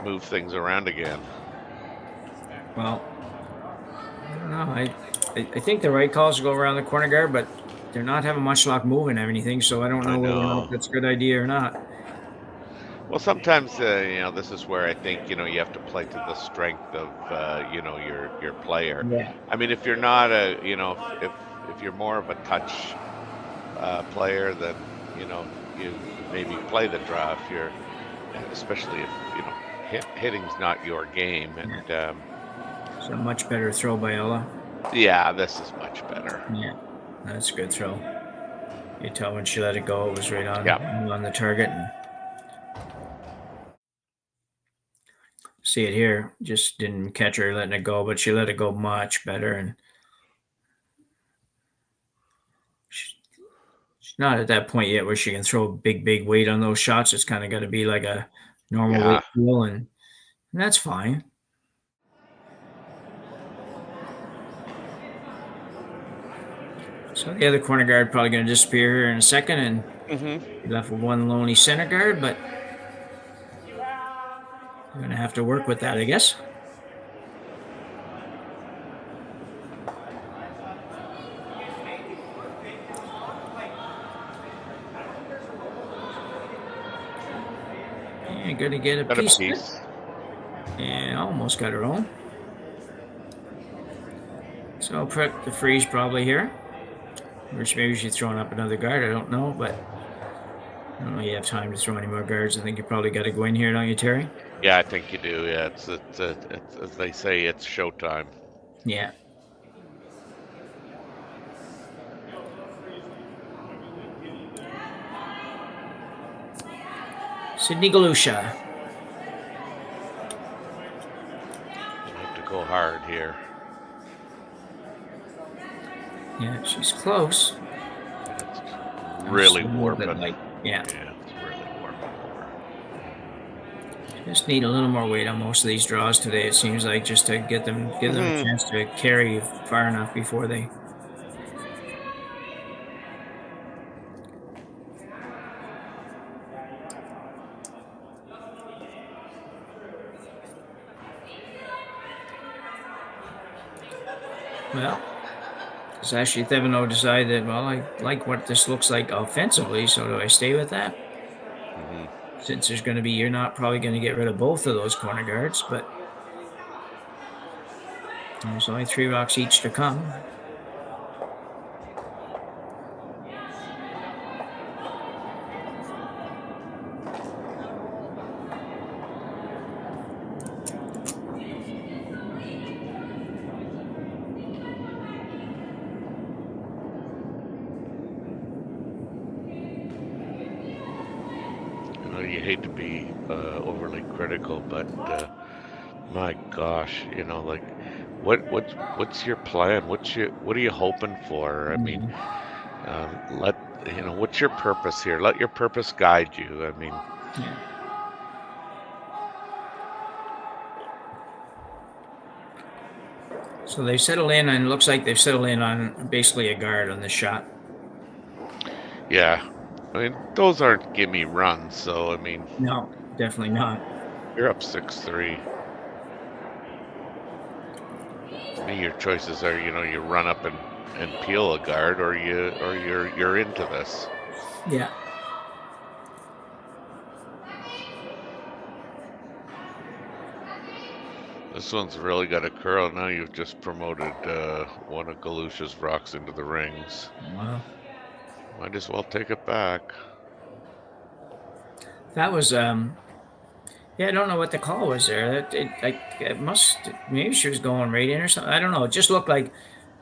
move things around again? Well, I don't know. I think the right calls go around the corner guard, but they're not having much luck moving anything, so I don't know whether or not that's a good idea or not. Well, sometimes this is where I think you have to play to the strength of your player. Yeah. I mean, if you're not if you're more of a touch player, then you maybe play the draw. If you're especially if hitting's not your game, and it's a much better throw by Ella. Yeah, this is much better. Yeah, that's a good throw. You tell when she let it go, it was right on, Yeah. on the target. And see it here, just didn't catch her letting it go, but she let it go much better. And she's not at that point yet where she can throw big weight on those shots. It's kind of got to be like a normal weight pool, and that's fine. So the other corner guard probably going to disappear here in a second, and be left with one lonely center guard, but we're going to have to work with that, I guess. And going to get a piece. And almost got her own. So prep the freeze probably here. Or maybe she's throwing up another guard. I don't know, but I don't know. You have time to throw any more guards. I think you probably got to go in here, don't you, Terry? Yeah, I think you do. Yeah, it's as they say, it's showtime. Yeah. Sydney Galusha. You have to go hard here. Yeah, she's close. It's really warping. Yeah. It's really warping over. Just need a little more weight on most of these draws today. It seems like just to give them a chance to carry far enough before they. Well. Because actually Thevenot decided, well, I like what this looks like offensively, so do I stay with that? Since there's going to be, you're not probably going to get rid of both of those corner guards, but there's only 3 rocks each to come. You hate to be overly critical, but my gosh, like what's your plan? What are you hoping for? I mean, what's your purpose here? Let your purpose guide you. I mean, yeah. So they settle in, and it looks like they've settled in on basically a guard on the shot. Yeah. I mean, those aren't gimme runs, so I mean. No, definitely not. You're up 6-3. To me, your choices are, you run up and peel a guard, or you're into this. Yeah. This one's really got a curl. Now you've just promoted one of Galusha's rocks into the rings. Wow. Might as well take it back. That was Yeah, I don't know what the call was there. Maybe she was going right in or something. I don't know. It just looked like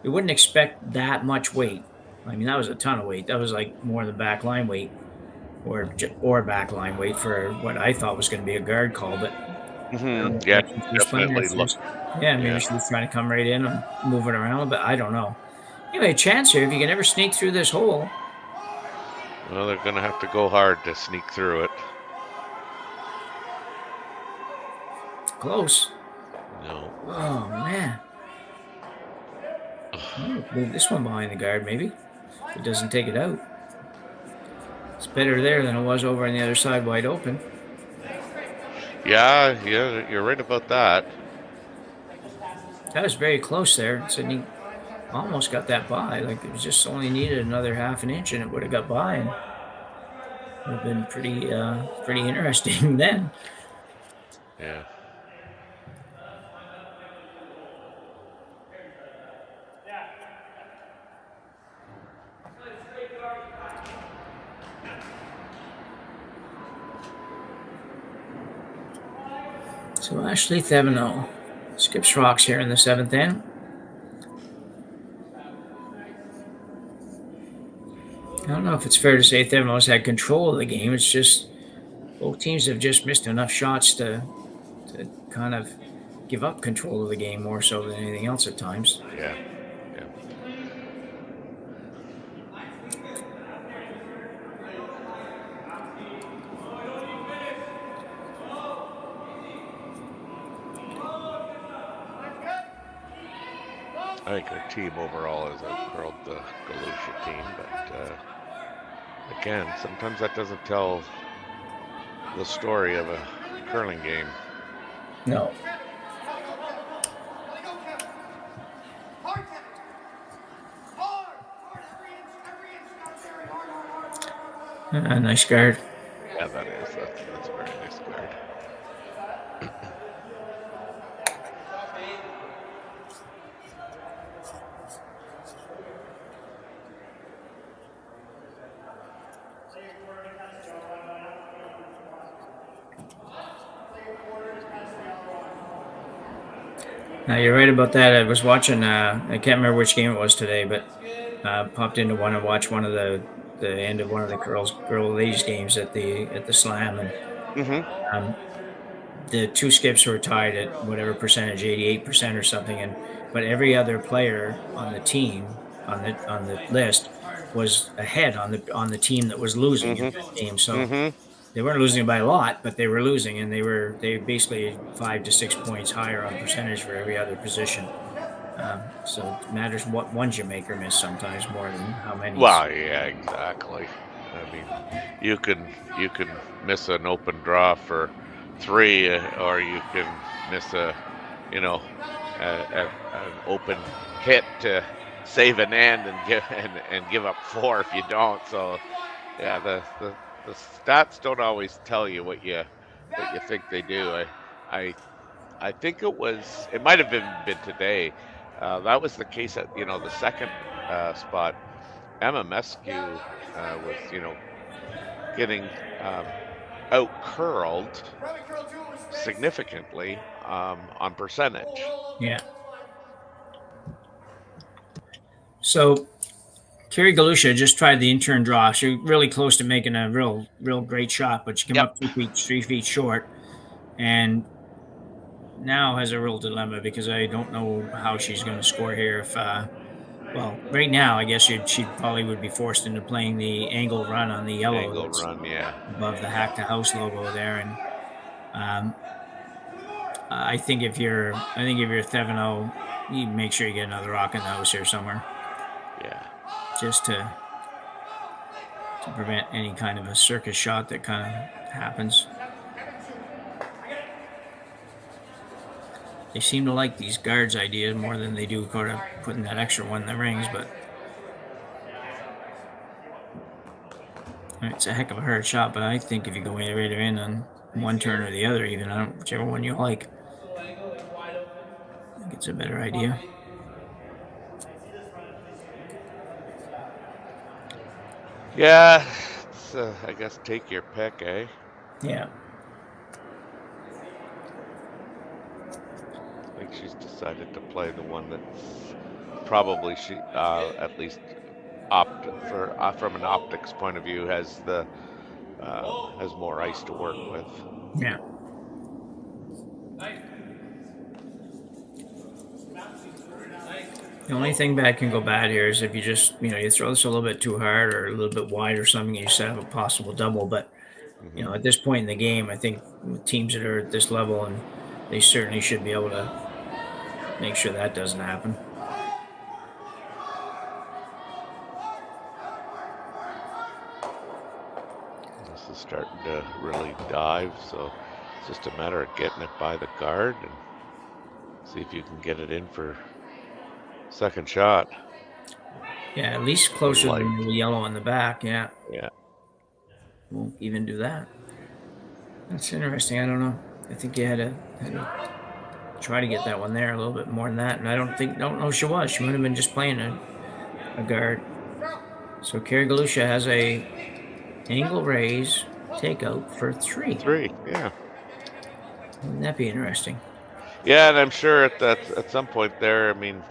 you wouldn't expect that much weight. I mean, that was a ton of weight. That was like more than back line weight or back line weight for what I thought was going to be a guard call. But I don't know Yeah, if she was playing definitely that look. first. Yeah, maybe Yeah. she was trying to come right in and move it around, but I don't know. Anyway, a chance here if you can ever sneak through this hole. Well, they're going to have to go hard to sneak through it. Close. No. Oh, man. Move this one behind the guard, maybe. If it doesn't take it out. It's better there than it was over on the other side, wide open. Yeah, you're right about that. That was very close there. Sydney almost got that by. Like, it was just only needed another half an inch and it would have got by. And would have been pretty interesting then. Yeah. So Ashley Thevenot skips rocks here in the 7th inning. I don't know if it's fair to say Thevenot's had control of the game. It's just both teams have just missed enough shots to kind of give up control of the game more so than anything else at times. Yeah. I think our team overall has outcurled the Galusha team, but again, sometimes that doesn't tell the story of a curling game. No. Nice guard. Yeah, that is. That's a very nice guard. Now you're right about that. I was watching. I can't remember which game it was today, but popped into one and watched one of the end of one of the girl ladies games at the Slam, and the two skips were tied at whatever percentage, 88% or something, but every other player on the team on the list was ahead on the team that was losing in that game. So they weren't losing by a lot, but they were losing, and they basically 5 to 6 points higher on percentage for every other position. So it matters what ones you make or miss sometimes more than how many. Well, yeah, exactly. I mean, you can miss an open draw for 3, or you can miss an open hit to save an end and give up 4 if you don't. So yeah, the stats don't always tell you what you think they do. I think it might have been today. That was the case at the second spot. Emma Mescu was getting out curled significantly on percentage. Yeah. So Kerry Galusha just tried the in-turn draw. She was really close to making a real great shot, but she came up 3 feet short, and now has a real dilemma because I don't know how she's going to score here. If right now I guess she probably would be forced into playing the angle run on the yellow above the Hack2House logo there, and I think if you're Thevenot, you make sure you get another rock in the house here somewhere. Yeah. Just to prevent any kind of a circus shot that kind of happens. They seem to like these guards ideas more than they do kind of putting that extra one in the rings, but it's a heck of a hard shot. But I think if you go right in on one turn or the other, even whichever one you like, I think it's a better idea. Yeah, I guess take your pick, eh? Yeah. decided to play the one that's probably at least from an optics point of view has more ice to work with. Yeah. The only thing that can go bad here is if you just, you throw this a little bit too hard or a little bit wide or something, you set up a possible double. But, at this point in the game, I think with teams that are at this level, and they certainly should be able to make sure that doesn't happen. This is starting to really dive, so it's just a matter of getting it by the guard and see if you can get it in for second shot. Yeah, at least closer than the yellow on the back. Yeah. Yeah. Won't even do that. That's interesting. I don't know. I think you had to try to get that one there a little bit more than that, and I don't know she was. She might have been just playing a guard. So Kerry Galusha has a angle raise takeout for 3. 3, yeah. Wouldn't that be interesting? Yeah, and I'm sure at some point there, I mean,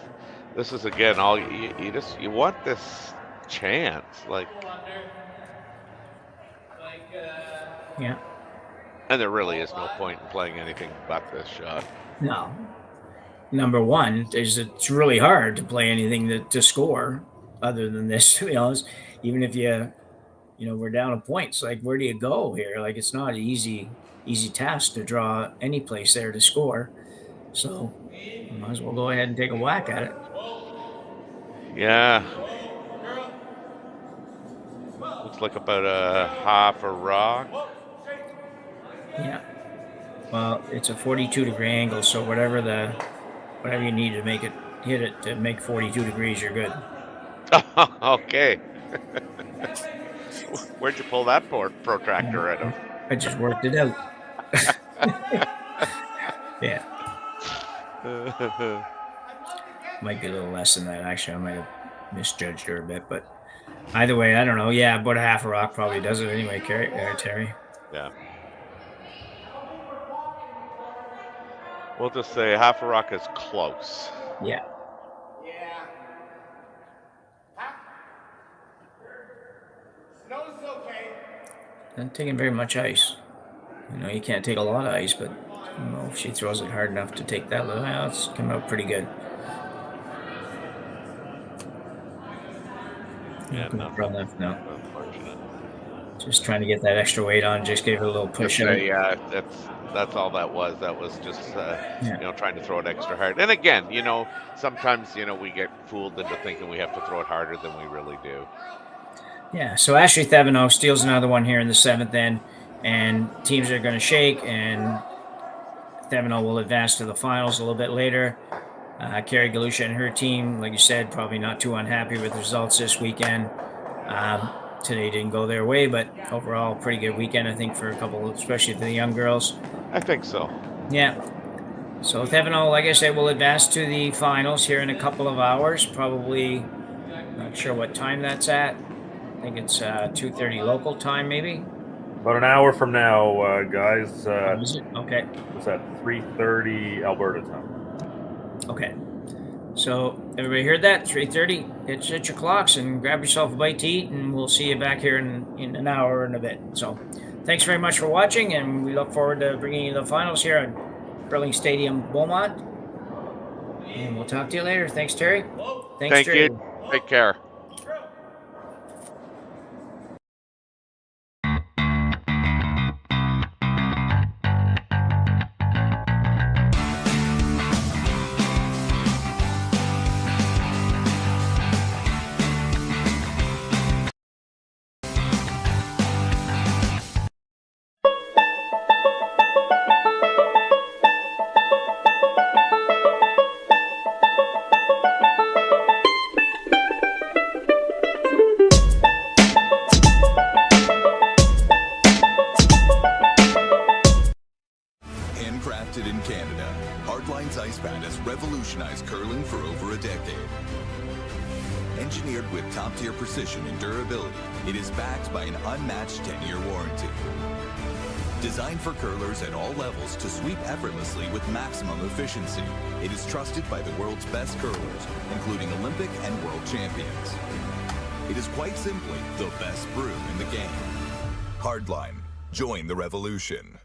this is again all you want this chance, like. Yeah. And there really is no point in playing anything but this shot. No. Number one is it's really hard to play anything to score other than this, to be honest. Even if we're down a points, like where do you go here? Like it's not an easy task to draw any place there to score. So you might as well go ahead and take a whack at it. Yeah. Looks like about a half a rock. Yeah. Well, it's a 42-degree angle, so whatever you need to make it hit it to make 42 degrees, you're good. Okay. Where'd you pull that protractor out of? I just worked it out. Yeah. Might be a little less than that, actually. I might have misjudged her a bit, but either way, I don't know. Yeah, about a half a rock probably does it anyway, Terry. Yeah. We'll just say half a rock is close. Yeah. Not taking very much ice. You can't take a lot of ice, but if she throws it hard enough to take that little out, it's coming out pretty good. Yeah, no. Unfortunate. Just trying to get that extra weight on, just gave it a little push. Yeah, that's all that was. That was just trying to throw it extra hard. And again, sometimes we get fooled into thinking we have to throw it harder than we really do. Yeah. So Ashley Thevenot steals another one here in the 7th end, and teams are going to shake, and Thevenot will advance to the finals a little bit later. Kerry Galusha and her team, like you said, probably not too unhappy with the results this weekend. Today didn't go their way, but overall, pretty good weekend, I think, for a couple, especially for the young girls. I think so. Yeah. So Thevenot, like I said, will advance to the finals here in a couple of hours. Probably, not sure what time that's at. I think it's 2:30 local time, maybe. About an hour from now, guys. Is it? Okay. It's at 3:30 Alberta time. Okay. So everybody heard that? 3:30. Hit your clocks and grab yourself a bite to eat, and we'll see you back here in an hour and a bit. So thanks very much for watching, and we look forward to bringing you the finals here at Curling Stadium, Beaumont. And we'll talk to you later. Thanks, Terry. Thank you. Take care. Handcrafted in Canada, Hardlines Ice Pad has revolutionized curling for over a decade. Engineered Engineered with top-tier precision and durability, it is backed by an unmatched 10-year warranty. Designed for curlers at all levels to sweep effortlessly with maximum efficiency, it is trusted by the world's best curlers, including Olympic and world champions. It is quite simply the best brew in the game. Hardline. Join the revolution.